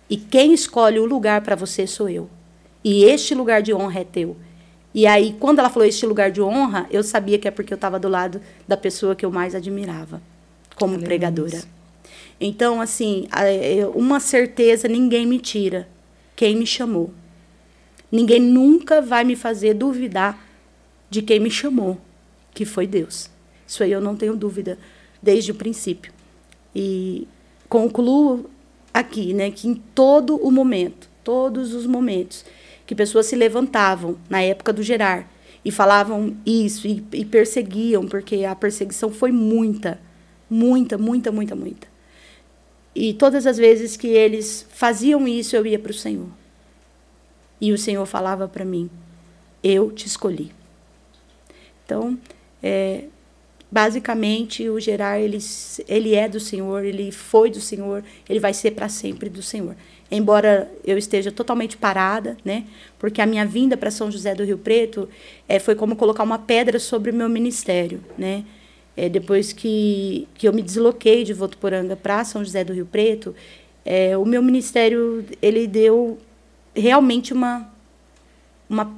E quem escolhe o lugar para você sou eu. E este lugar de honra é teu. E aí, quando ela falou este lugar de honra, eu sabia que é porque eu estava do lado da pessoa que eu mais admirava, como pregadora. Então, assim, uma certeza ninguém me tira. Quem me chamou. Ninguém nunca vai me fazer duvidar de quem me chamou, que foi Deus. Isso aí eu não tenho dúvida desde o princípio. E concluo aqui, né, que em todo o momento, todos os momentos, que pessoas se levantavam na época do Gerar e falavam isso e perseguiam, porque a perseguição foi muita. E todas as vezes que eles faziam isso, eu ia para o Senhor. E o Senhor falava para mim, eu te escolhi. Então, basicamente, o Gerar, ele é do Senhor, ele foi do Senhor, ele vai ser para sempre do Senhor. Embora eu esteja totalmente parada, né? Porque a minha vinda para São José do Rio Preto foi como colocar uma pedra sobre o meu ministério, né? Depois que eu me desloquei de Votuporanga para São José do Rio Preto, o meu ministério ele deu realmente uma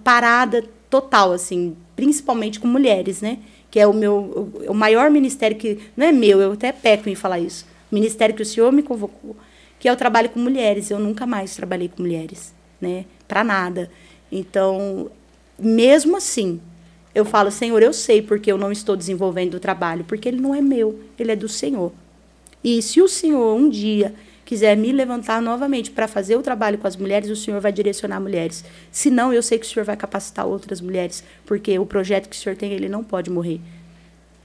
parada total, assim, principalmente com mulheres, né? Que é o maior ministério que não é meu, eu até peco em falar isso. O ministério que o Senhor me convocou, que é o trabalho com mulheres. Eu nunca mais trabalhei com mulheres, né? Para nada. Então, mesmo assim, eu falo, Senhor, eu sei porque eu não estou desenvolvendo o trabalho, porque ele não é meu, ele é do Senhor. E se o Senhor um dia quiser me levantar novamente para fazer o trabalho com as mulheres, o Senhor vai direcionar mulheres. Se não, eu sei que o Senhor vai capacitar outras mulheres, porque o projeto que o Senhor tem, ele não pode morrer.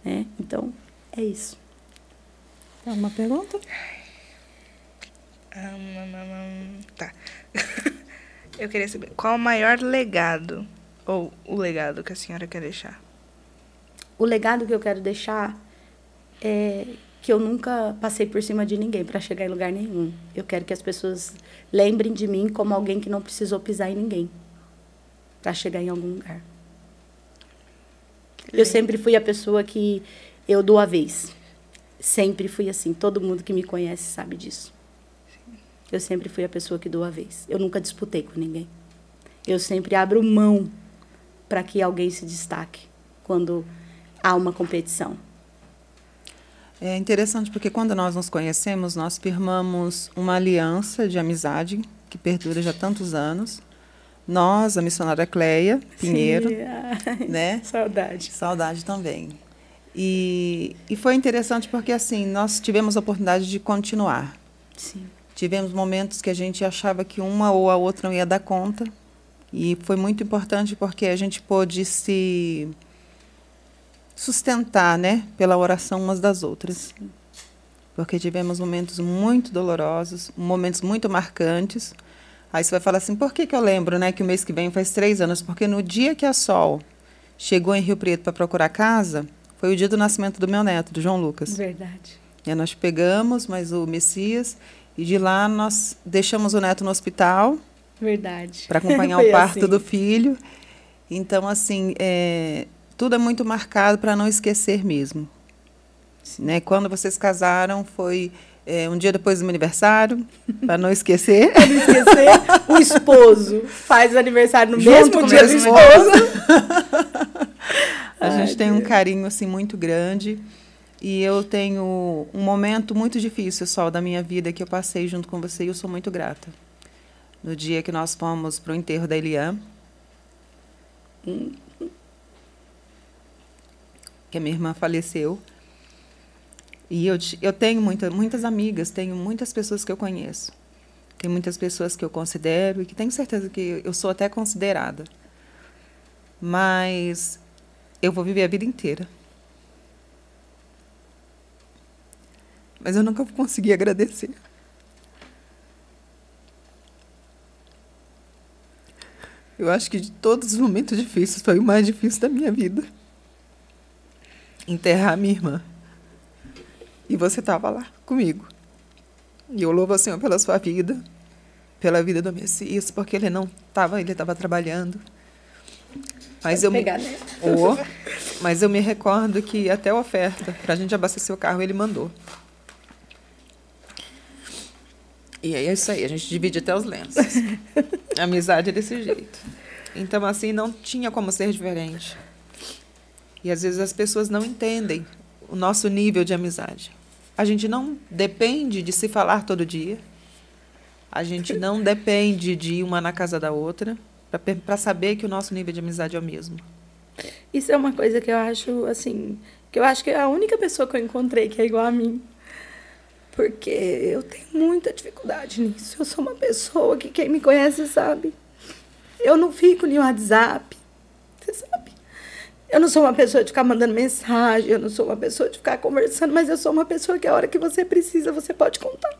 Né? Então, é isso. Tem alguma pergunta? Tá. Eu queria saber, qual o maior legado, ou o legado que a senhora quer deixar? O legado que eu quero deixar é que eu nunca passei por cima de ninguém para chegar em lugar nenhum. Eu quero que as pessoas lembrem de mim como alguém que não precisou pisar em ninguém para chegar em algum lugar. Eu sempre fui a pessoa que eu dou a vez. Sempre fui assim. Todo mundo que me conhece sabe disso. Eu sempre fui a pessoa que dou a vez. Eu nunca disputei com ninguém. Eu sempre abro mão para que alguém se destaque quando há uma competição. É interessante porque quando nós nos conhecemos, nós firmamos uma aliança de amizade que perdura já há tantos anos. Nós, a missionária Cleia Pinheiro, Sim, né? Saudade. Saudade também. E foi interessante porque assim nós tivemos a oportunidade de continuar. Sim. Tivemos momentos que a gente achava que uma ou a outra não ia dar conta. E foi muito importante porque a gente pôde se sustentar, né, pela oração umas das outras. Sim. Porque tivemos momentos muito dolorosos, momentos muito marcantes. Aí você vai falar assim, por que eu lembro, né, que o mês que vem faz 3 anos? Porque no dia que a Sol chegou em Rio Preto para procurar casa, foi o dia do nascimento do meu neto, do João Lucas. Verdade. E nós pegamos mais o Messias e de lá nós deixamos o neto no hospital. Verdade. Para acompanhar o parto do filho. Então, assim, tudo é muito marcado para não esquecer mesmo. Né? Quando vocês casaram, foi um dia depois do meu aniversário, para não esquecer. Para não esquecer, o esposo faz aniversário no Junto mesmo dia do esposo. A gente tem um carinho assim, muito grande. E eu tenho um momento muito difícil, Sol, da minha vida, que eu passei junto com você e eu sou muito grata. No dia que nós fomos para o enterro da Eliane, que a minha irmã faleceu. E eu tenho muitas amigas, tenho muitas pessoas que eu conheço. Tem muitas pessoas que eu considero e que tenho certeza que eu sou até considerada. Mas eu vou viver a vida inteira. Mas eu nunca vou conseguir agradecer. Eu acho que de todos os momentos difíceis, foi o mais difícil da minha vida. Enterrar a minha irmã. E você estava lá comigo. E eu louvo ao Senhor pela sua vida, pela vida do Messias, porque ele estava trabalhando. Mas eu me recordo que até a oferta, para a gente abastecer o carro, ele mandou. E aí é isso aí, a gente divide até os lenços. A amizade é desse jeito. Então, assim, não tinha como ser diferente. E, às vezes, as pessoas não entendem o nosso nível de amizade. A gente não depende de se falar todo dia. A gente não depende de ir uma na casa da outra para saber que o nosso nível de amizade é o mesmo. Isso é uma coisa que eu acho, assim, que eu acho que é a única pessoa que eu encontrei que é igual a mim. Porque eu tenho muita dificuldade nisso. Eu sou uma pessoa que quem me conhece sabe. Eu não fico no WhatsApp, você sabe? Eu não sou uma pessoa de ficar mandando mensagem, eu não sou uma pessoa de ficar conversando, mas eu sou uma pessoa que a hora que você precisa, você pode contar.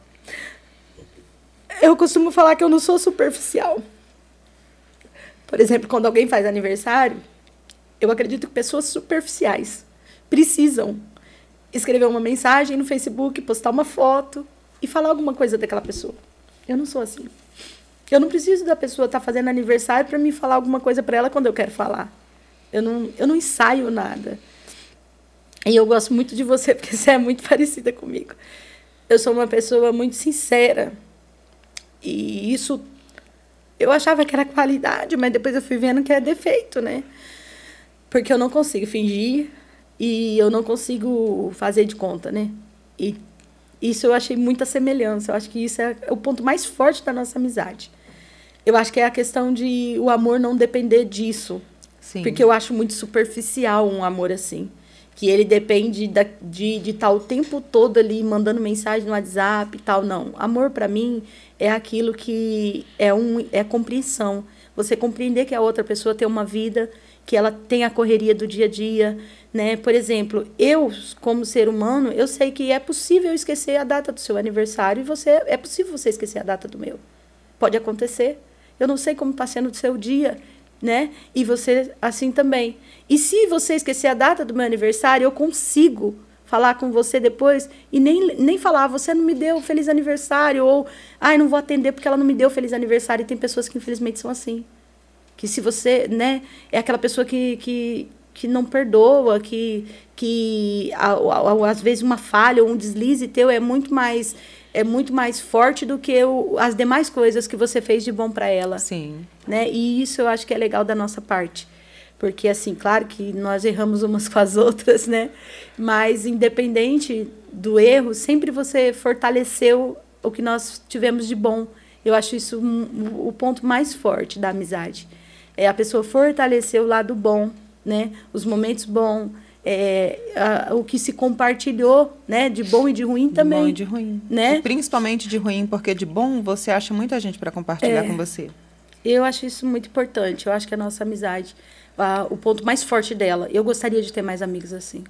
Eu costumo falar que eu não sou superficial. Por exemplo, quando alguém faz aniversário, eu acredito que pessoas superficiais precisam escrever uma mensagem no Facebook, postar uma foto e falar alguma coisa daquela pessoa. Eu não sou assim. Eu não preciso da pessoa estar fazendo aniversário para me falar alguma coisa para ela quando eu quero falar. Eu não ensaio nada. E eu gosto muito de você, porque você é muito parecida comigo. Eu sou uma pessoa muito sincera. E isso eu achava que era qualidade, mas depois eu fui vendo que é defeito, né? Porque eu não consigo fingir e eu não consigo fazer de conta, né? E isso eu achei muita semelhança. Eu acho que isso é o ponto mais forte da nossa amizade. Eu acho que é a questão de o amor não depender disso. Sim. Porque eu acho muito superficial um amor assim. Que ele depende de estar o tempo todo ali mandando mensagem no WhatsApp e tal. Não. Amor, para mim, é aquilo que é compreensão. Você compreender que a outra pessoa tem uma vida, que ela tem a correria do dia a dia, né? Por exemplo, eu, como ser humano, eu sei que é possível esquecer a data do seu aniversário e é possível você esquecer a data do meu. Pode acontecer. Eu não sei como está sendo o seu dia, né? E você assim também. E se você esquecer a data do meu aniversário, eu consigo falar com você depois e nem falar, você não me deu feliz aniversário, ou, não vou atender porque ela não me deu feliz aniversário. E tem pessoas que, infelizmente, são assim. Que se você, né, é aquela pessoa que que não perdoa, que às vezes uma falha ou um deslize teu é muito mais forte do que as demais coisas que você fez de bom para ela. Sim. Né? E isso eu acho que é legal da nossa parte. Porque, assim, claro que nós erramos umas com as outras, né? Mas, independente do erro, sempre você fortaleceu o que nós tivemos de bom. Eu acho isso o ponto mais forte da amizade. É a pessoa fortalecer o lado bom, né? Os momentos bons, o que se compartilhou, né? De bom e de ruim também. De bom e de ruim. Né? E principalmente de ruim, porque de bom você acha muita gente para compartilhar com você. Eu acho isso muito importante. Eu acho que a nossa amizade, o ponto mais forte dela, eu gostaria de ter mais amigos assim.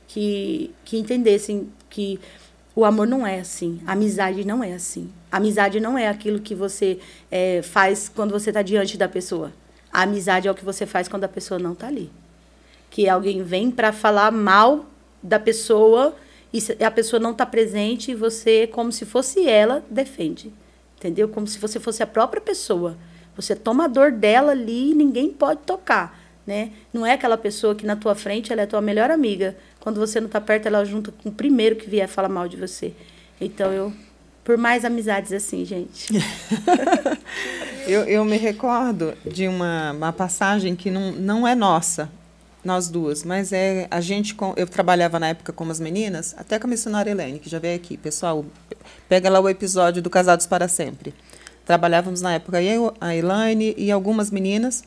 Que entendessem que o amor não é assim. A amizade não é assim. A amizade não é aquilo que você faz quando você está diante da pessoa. A amizade é o que você faz quando a pessoa não está ali. Que alguém vem para falar mal da pessoa e a pessoa não está presente e você, como se fosse ela, defende. Entendeu? Como se você fosse a própria pessoa. Você toma a dor dela ali e ninguém pode tocar. Né? Não é aquela pessoa que na tua frente ela é a tua melhor amiga. Quando você não está perto, ela junta com o primeiro que vier falar mal de você. Então, por mais amizades assim, gente. Eu me recordo de uma passagem que não é nossa, nós duas, mas eu trabalhava na época com as meninas, até com a missionária Helene, que já veio aqui. Pessoal, pega lá o episódio do Casados para Sempre. Trabalhávamos na época eu, a Elaine e algumas meninas.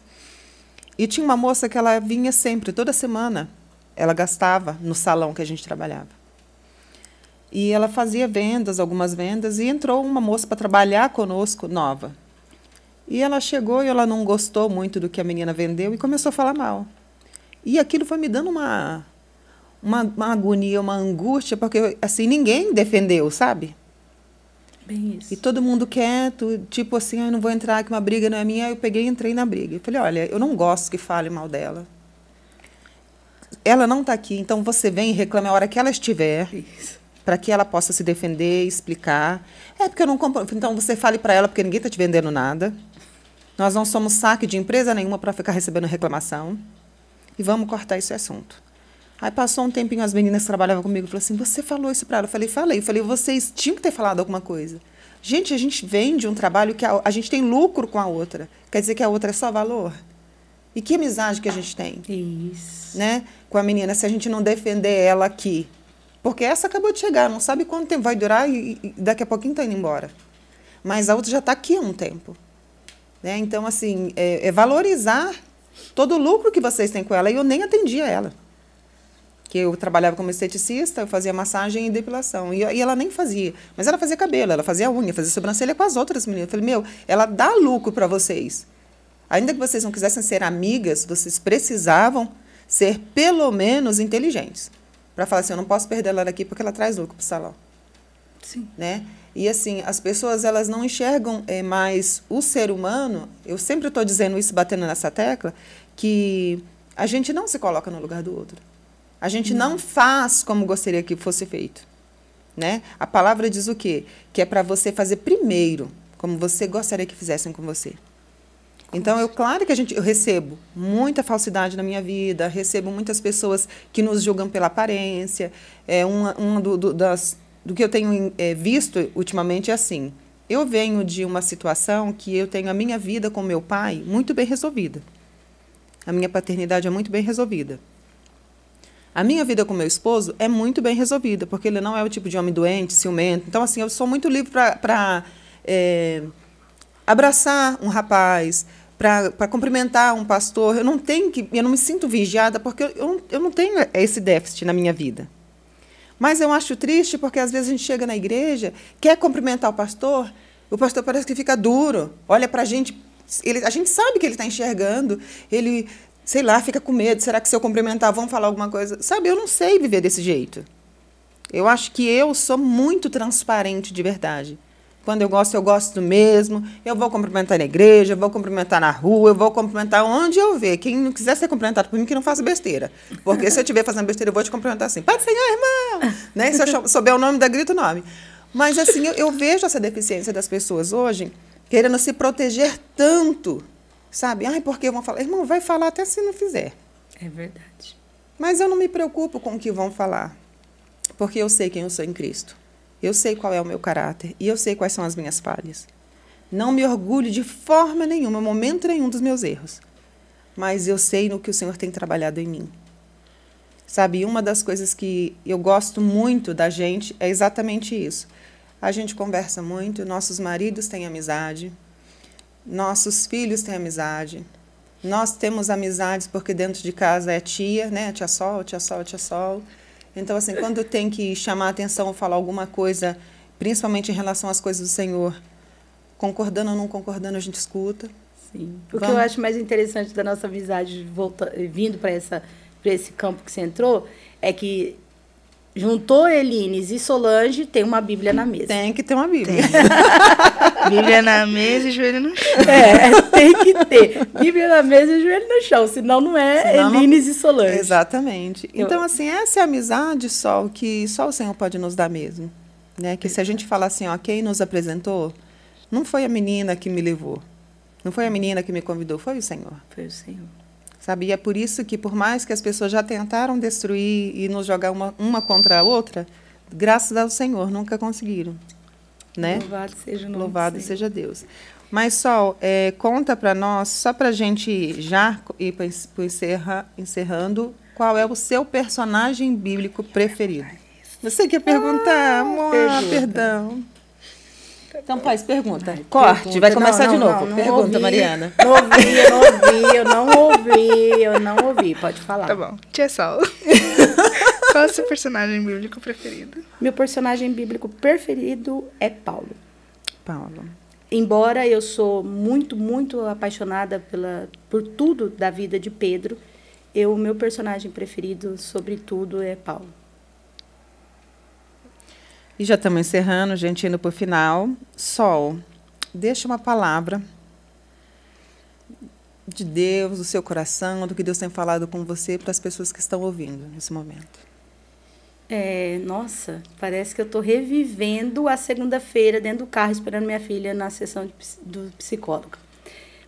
E tinha uma moça que ela vinha sempre, toda semana. Ela gastava no salão que a gente trabalhava. E ela fazia algumas vendas, e entrou uma moça para trabalhar conosco, nova. E ela chegou e ela não gostou muito do que a menina vendeu e começou a falar mal. E aquilo foi me dando uma agonia, uma angústia, porque assim, ninguém defendeu, sabe? Bem isso. E todo mundo quieto, tipo assim, eu não vou entrar, que uma briga não é minha. Aí eu peguei e entrei na briga. Eu falei, olha, eu não gosto que fale mal dela. Ela não está aqui, então você vem e reclama a hora que ela estiver, para que ela possa se defender, explicar. Porque eu não compro. Então você fale para ela, porque ninguém está te vendendo nada. Nós não somos saque de empresa nenhuma para ficar recebendo reclamação. E vamos cortar esse assunto. Aí passou um tempinho, as meninas que trabalhavam comigo falaram assim, você falou isso para ela? Eu falei, vocês tinham que ter falado alguma coisa. Gente, a gente vende um trabalho que a gente tem lucro com a outra. Quer dizer que a outra é só valor? E que amizade que a gente tem? Isso. Né? Com a menina, se a gente não defender ela aqui. Porque essa acabou de chegar, não sabe quanto tempo vai durar e daqui a pouquinho está indo embora. Mas a outra já está aqui há um tempo. Né? Então, assim, valorizar todo o lucro que vocês têm com ela. E eu nem atendia ela. Que eu trabalhava como esteticista, eu fazia massagem e depilação. E ela nem fazia. Mas ela fazia cabelo, ela fazia unha, fazia sobrancelha com as outras meninas. Eu falei, ela dá lucro para vocês. Ainda que vocês não quisessem ser amigas, vocês precisavam ser, pelo menos, inteligentes. Para falar assim, eu não posso perder ela daqui porque ela traz lucro para o salão. Sim. Né? E, assim, as pessoas elas não enxergam mais o ser humano. Eu sempre estou dizendo isso, batendo nessa tecla, que a gente não se coloca no lugar do outro. A gente não faz como gostaria que fosse feito. Né? A palavra diz o quê? Que é para você fazer primeiro, como você gostaria que fizessem com você. Então, claro que eu recebo muita falsidade na minha vida, recebo muitas pessoas que nos julgam pela aparência. Do que eu tenho visto ultimamente é assim. Eu venho de uma situação que eu tenho a minha vida com meu pai muito bem resolvida. A minha paternidade é muito bem resolvida. A minha vida com meu esposo é muito bem resolvida, porque ele não é o tipo de homem doente, ciumento. Então, assim, eu sou muito livre para abraçar um rapaz, para cumprimentar um pastor. Eu não me sinto vigiada, porque eu não tenho esse déficit na minha vida. Mas eu acho triste, porque às vezes a gente chega na igreja, quer cumprimentar o pastor parece que fica duro, olha para a gente sabe que ele está enxergando, ele, sei lá, fica com medo, será que se eu cumprimentar vão falar alguma coisa? Sabe, eu não sei viver desse jeito. Eu acho que eu sou muito transparente de verdade. Quando eu gosto mesmo. Eu vou cumprimentar na igreja, eu vou cumprimentar na rua, eu vou cumprimentar onde eu ver. Quem não quiser ser cumprimentado por mim, que não faça besteira. Porque se eu estiver fazendo besteira, eu vou te cumprimentar assim. Pai do Senhor, irmão! Né? Se eu souber o nome, dá grito o nome. Mas, assim, eu vejo essa deficiência das pessoas hoje querendo se proteger tanto. Sabe? Porque vão falar. Irmão, vai falar até se não fizer. É verdade. Mas eu não me preocupo com o que vão falar, porque eu sei quem eu sou em Cristo. Eu sei qual é o meu caráter e eu sei quais são as minhas falhas. Não me orgulho de forma nenhuma, momento nenhum dos meus erros. Mas eu sei no que o Senhor tem trabalhado em mim. Sabe, uma das coisas que eu gosto muito da gente é exatamente isso. A gente conversa muito, nossos maridos têm amizade, nossos filhos têm amizade. Nós temos amizades porque dentro de casa é tia, né? Tia Sol, tia Sol, tia Sol. Então, assim, quando tem que chamar a atenção ou falar alguma coisa, principalmente em relação às coisas do Senhor, concordando ou não concordando, a gente escuta. Sim. O que eu acho mais interessante da nossa amizade vindo para esse campo que você entrou é que juntou Elines e Solange, tem uma Bíblia na mesa. Tem que ter uma Bíblia. Bíblia na mesa e joelho no chão. Tem que ter. Bíblia na mesa e joelho no chão, senão não é Elines e Solange. Exatamente. Então, assim, essa é a amizade, Sol, que só o Senhor pode nos dar mesmo. Né? Que se a gente falar assim, ó, quem nos apresentou, não foi a menina que me levou. Não foi a menina que me convidou, foi o Senhor. Foi o Senhor. Sabe? E é por isso que, por mais que as pessoas já tentaram destruir e nos jogar uma contra a outra, graças ao Senhor, nunca conseguiram. Né? Louvado seja o nome Louvado do Senhor. seja Deus. Mas, Sol, conta para nós, só para a gente já ir encerrando, qual é o seu personagem bíblico preferido? Você quer perguntar? Amor, perdão. Então, Paz, pergunta. Corte, vai começar de novo. Não Pergunta, ouvi, Mariana. Eu não ouvi. Pode falar. Tá bom. Tia Sol. Qual é o seu personagem bíblico preferido? Meu personagem bíblico preferido é Paulo. Paulo. Embora eu sou muito, muito apaixonada por tudo da vida de Pedro, o meu personagem preferido, sobretudo, é Paulo. E já estamos encerrando, gente, indo para o final. Sol, deixa uma palavra de Deus, do seu coração, do que Deus tem falado com você para as pessoas que estão ouvindo nesse momento. Nossa, parece que eu estou revivendo a segunda-feira dentro do carro, esperando minha filha na sessão do psicólogo.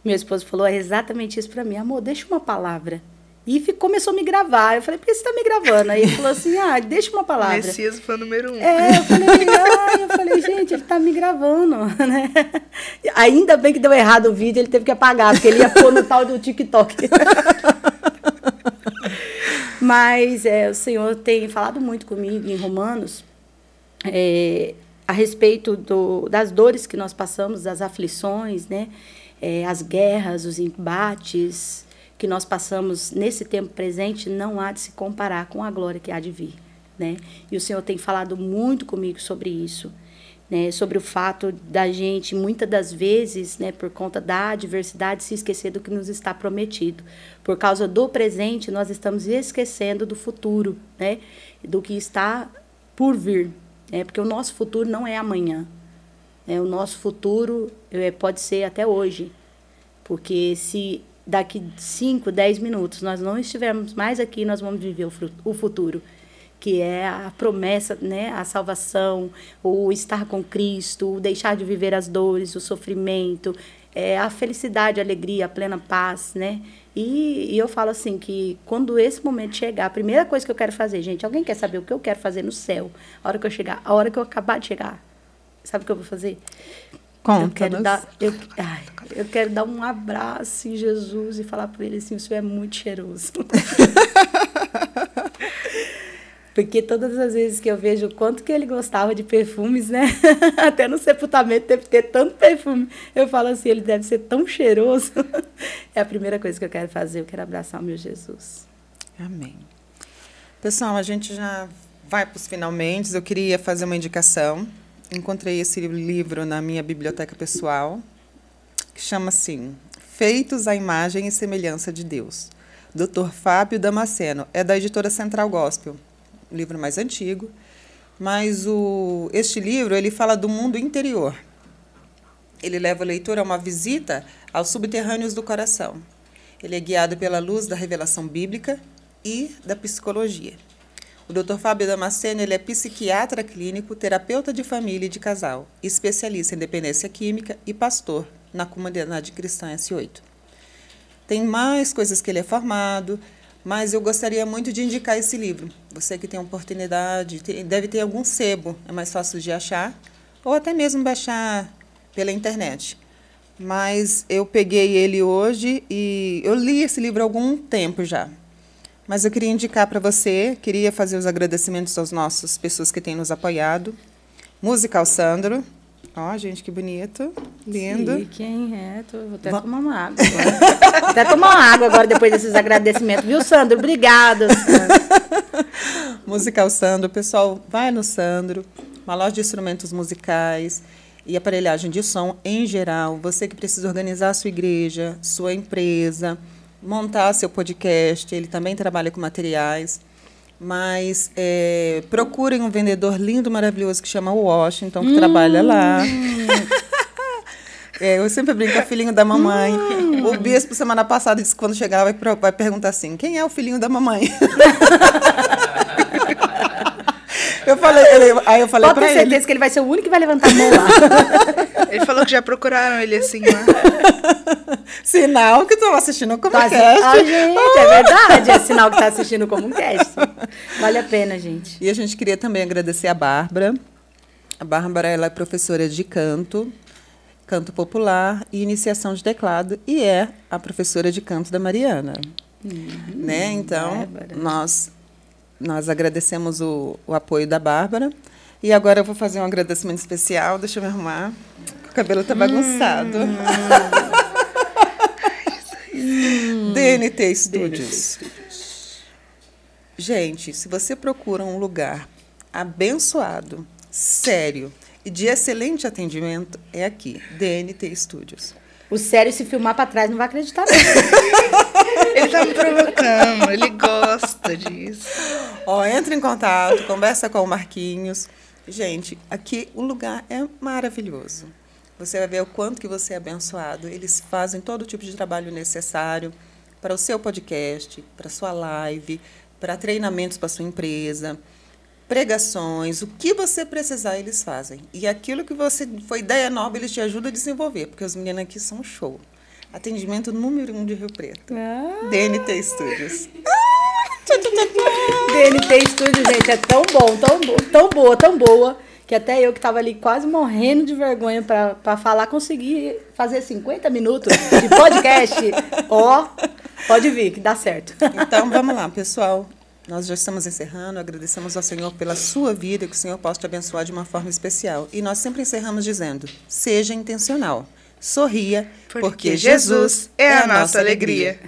Meu esposo falou exatamente isso para mim. Amor, deixa uma palavra. E começou a me gravar. Eu falei, por que você está me gravando? Aí ele falou assim, deixa uma palavra. Messias foi o número 1. Eu falei, gente, ele está me gravando. Né? Ainda bem que deu errado o vídeo, ele teve que apagar, porque ele ia pôr no tal do TikTok. Mas o Senhor tem falado muito comigo em Romanos a respeito das dores que nós passamos, das aflições, né? As guerras, os embates que nós passamos nesse tempo presente não há de se comparar com a glória que há de vir, né? E o Senhor tem falado muito comigo sobre isso, né? Sobre o fato da gente, muitas das vezes, né, por conta da adversidade, se esquecer do que nos está prometido. Por causa do presente, nós estamos esquecendo do futuro, né? Do que está por vir, né? Porque o nosso futuro não é amanhã, né? O nosso futuro pode ser até hoje, porque se daqui 5, 10 minutos nós não estivermos mais aqui, nós vamos viver o futuro, que é a promessa, né, a salvação, o estar com Cristo, o deixar de viver as dores, o sofrimento, a felicidade, a alegria, a plena paz, né? E eu falo assim, que quando esse momento chegar, a primeira coisa que eu quero fazer, gente, alguém quer saber o que eu quero fazer no céu? A hora que eu chegar, a hora que eu acabar de chegar, sabe o que eu vou fazer? Eu quero dar um abraço em Jesus e falar para ele assim, o Senhor é muito cheiroso. Porque todas as vezes que eu vejo o quanto que ele gostava de perfumes, né? Até no sepultamento teve que ter tanto perfume. Eu falo assim, ele deve ser tão cheiroso. É a primeira coisa que eu quero fazer, eu quero abraçar o meu Jesus. Amém. Pessoal, a gente já vai para os finalmente. Eu queria fazer uma indicação. Encontrei esse livro na minha biblioteca pessoal, que chama assim, Feitos à Imagem e Semelhança de Deus, Dr. Fábio Damasceno. É da editora Central Gospel, um livro mais antigo, mas este livro ele fala do mundo interior. Ele leva o leitor a uma visita aos subterrâneos do coração. Ele é guiado pela luz da revelação bíblica e da psicologia. O Dr. Fábio Damasceno ele é psiquiatra clínico, terapeuta de família e de casal, especialista em dependência química e pastor na comunidade cristã S8. Tem mais coisas que ele é formado, Mas eu gostaria muito de indicar esse livro. Você que tem oportunidade, deve ter algum sebo, é mais fácil de achar, ou até mesmo baixar pela internet. Mas eu peguei ele hoje e eu li esse livro há algum tempo já. Mas eu queria indicar para você, queria fazer os agradecimentos às nossas pessoas que têm nos apoiado. Musical Sandro. Ó, gente, que bonito, lindo. Sim, quem é? Vou até tomar uma água agora. Vou até tomar uma água agora, depois desses agradecimentos. Viu, Sandro? Obrigada, Sandro. Musical Sandro. Pessoal, vai no Sandro. Uma loja de instrumentos musicais e aparelhagem de som em geral. Você que precisa organizar a sua igreja, sua empresa, montar seu podcast. Ele também trabalha com materiais. Mas procurem um vendedor lindo, maravilhoso, que chama Washington, que trabalha lá. Eu sempre brinco, é o filhinho da mamãe. O bispo, semana passada, disse que quando chegar vai perguntar assim, quem é o filhinho da mamãe? Aí eu falei Pode pra ter ele... certeza que ele vai ser o único que vai levantar a mão lá. Ele falou que já procuraram ele assim lá. Sinal que estou assistindo o Comuncast. Gente, é verdade. É sinal que está assistindo o Comuncast. Vale a pena, gente. E a gente queria também agradecer a Bárbara. A Bárbara, ela é professora de canto popular e iniciação de teclado, e é a professora de canto da Mariana. Né? Então, nós agradecemos o apoio da Bárbara. E agora eu vou fazer um agradecimento especial. Deixa eu me arrumar. O cabelo está bagunçado. DNT Studios. Gente, se você procura um lugar abençoado, sério e de excelente atendimento, é aqui, DNT Studios. O sério, se filmar para trás, não vai acreditar não. Ele tá me provocando, ele gosta disso. Entra em contato, conversa com o Marquinhos. Gente, aqui o lugar é maravilhoso. Você vai ver o quanto que você é abençoado. Eles fazem todo tipo de trabalho necessário para o seu podcast, para a sua live, para treinamentos para a sua empresa, pregações, o que você precisar, eles fazem. E aquilo que foi ideia nova, eles te ajudam a desenvolver, porque os meninos aqui são show. Atendimento número 1 de Rio Preto. DNT Studios. DNT Studios, gente, é tão bom, tão boa, que até eu que estava ali quase morrendo de vergonha para falar, consegui fazer 50 minutos de podcast. Pode vir, que dá certo. Então, vamos lá, pessoal. Nós já estamos encerrando, agradecemos ao Senhor pela sua vida, que o Senhor possa te abençoar de uma forma especial. E nós sempre encerramos dizendo, seja intencional, sorria, porque Jesus é a nossa alegria.